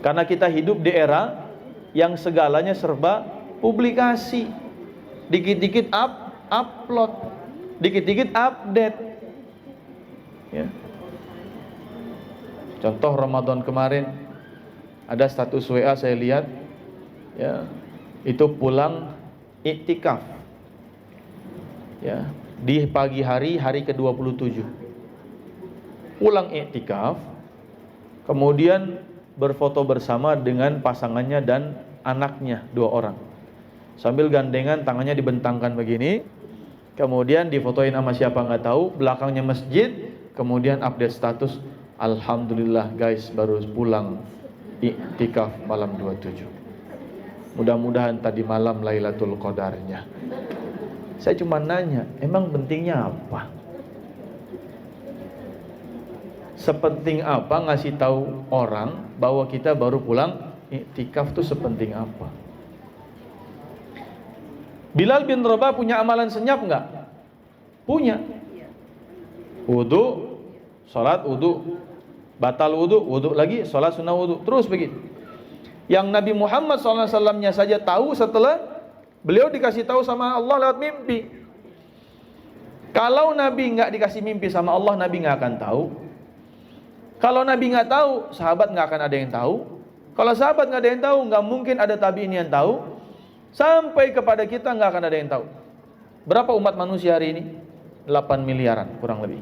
Karena kita hidup di era yang segalanya serba publikasi. Dikit-dikit upload, dikit-dikit update. Ya. Contoh Ramadan kemarin ada status WA saya lihat, ya, itu pulang iktikaf. Ya, di pagi hari ke-27. Pulang iktikaf, kemudian berfoto bersama dengan pasangannya dan anaknya 2 orang, sambil gandengan, tangannya dibentangkan begini, kemudian difotoin sama siapa nggak tahu, belakangnya masjid, kemudian update status, alhamdulillah guys baru pulang iktikaf malam 27. Mudah-mudahan tadi malam Lailatul Qadarnya. Saya cuma nanya, emang pentingnya apa? Sepenting apa ngasih tahu orang bahwa kita baru pulang iktikaf tuh sepenting apa? Bilal bin Rabah punya amalan senyap enggak? Punya. Wudu, salat wudu, batal wudu, wudu lagi, salat sunnah wudu, terus begitu. Yang Nabi Muhammad SAW-nya saja tahu setelah beliau dikasih tahu sama Allah lewat mimpi. Kalau Nabi nggak dikasih mimpi sama Allah, Nabi nggak akan tahu. Kalau Nabi nggak tahu, sahabat nggak akan ada yang tahu. Kalau sahabat nggak ada yang tahu, nggak mungkin ada tabi'in yang tahu. Sampai kepada kita nggak akan ada yang tahu. Berapa umat manusia hari ini? 8 miliaran kurang lebih.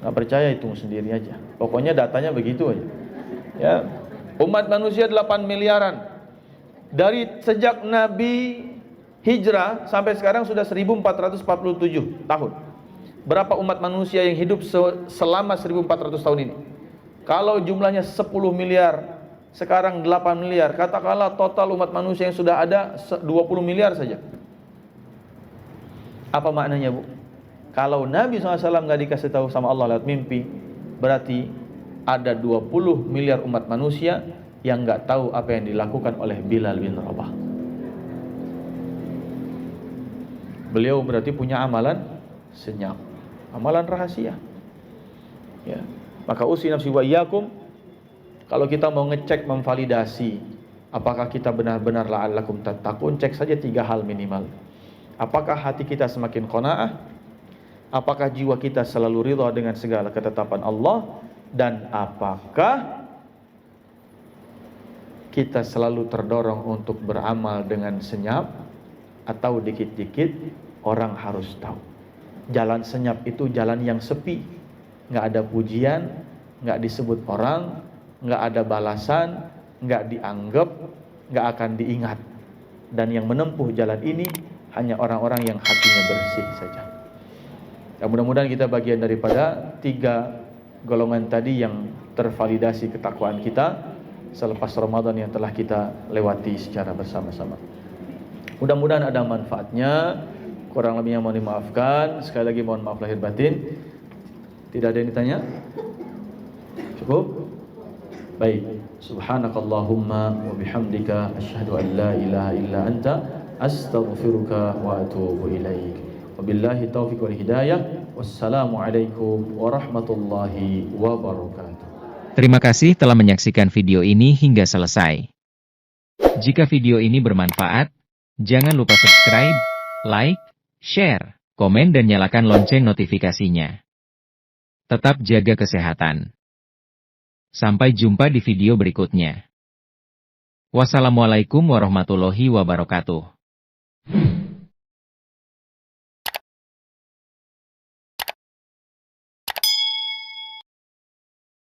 Nggak percaya, hitung sendiri aja. Pokoknya datanya begitu aja. Ya, umat manusia 8 miliaran. Dari sejak Nabi hijrah sampai sekarang sudah 1447 tahun. Berapa umat manusia yang hidup selama 1400 tahun ini? Kalau jumlahnya 10 miliar, sekarang 8 miliar, katakanlah total umat manusia yang sudah ada 20 miliar saja. Apa maknanya, Bu? Kalau Nabi SAW nggak dikasih tahu sama Allah lewat mimpi, berarti ada 20 miliar umat manusia yang nggak tahu apa yang dilakukan oleh Bilal bin Rabah. Beliau berarti punya amalan senyap, amalan rahasia. Ya. Maka usi nafsi wa iyyakum, kalau kita mau ngecek, memvalidasi apakah kita benar-benar la'allakum tattaqun, cek saja 3 hal minimal. Apakah hati kita semakin qanaah? Apakah jiwa kita selalu ridha dengan segala ketetapan Allah? Dan apakah kita selalu terdorong untuk beramal dengan senyap, atau dikit-dikit orang harus tahu? Jalan senyap itu jalan yang sepi, nggak ada pujian, nggak disebut orang, nggak ada balasan, nggak dianggap, nggak akan diingat. Dan yang menempuh jalan ini hanya orang-orang yang hatinya bersih saja. Ya, mudah-mudahan kita bagian daripada 3 golongan tadi yang tervalidasi ketakwaan kita selepas Ramadan yang telah kita lewati secara bersama-sama. Mudah-mudahan ada manfaatnya. Kurang lebihnya mohon dimaafkan. Sekali lagi mohon maaf lahir batin. Tidak ada yang ditanya? Cukup? Baik, subhanakallahumma wa bihamdika asyhadu an la ilaha illa anta astaghfiruka wa atubu ilaik. Wabillahi taufiq wal hidayah. Wassalamualaikum warahmatullahi wabarakatuh. Terima kasih telah menyaksikan video ini hingga selesai. Jika video ini bermanfaat, jangan lupa subscribe, like, share, komen dan nyalakan lonceng notifikasinya. Tetap jaga kesehatan. Sampai jumpa di video berikutnya. Wassalamualaikum warahmatullahi wabarakatuh.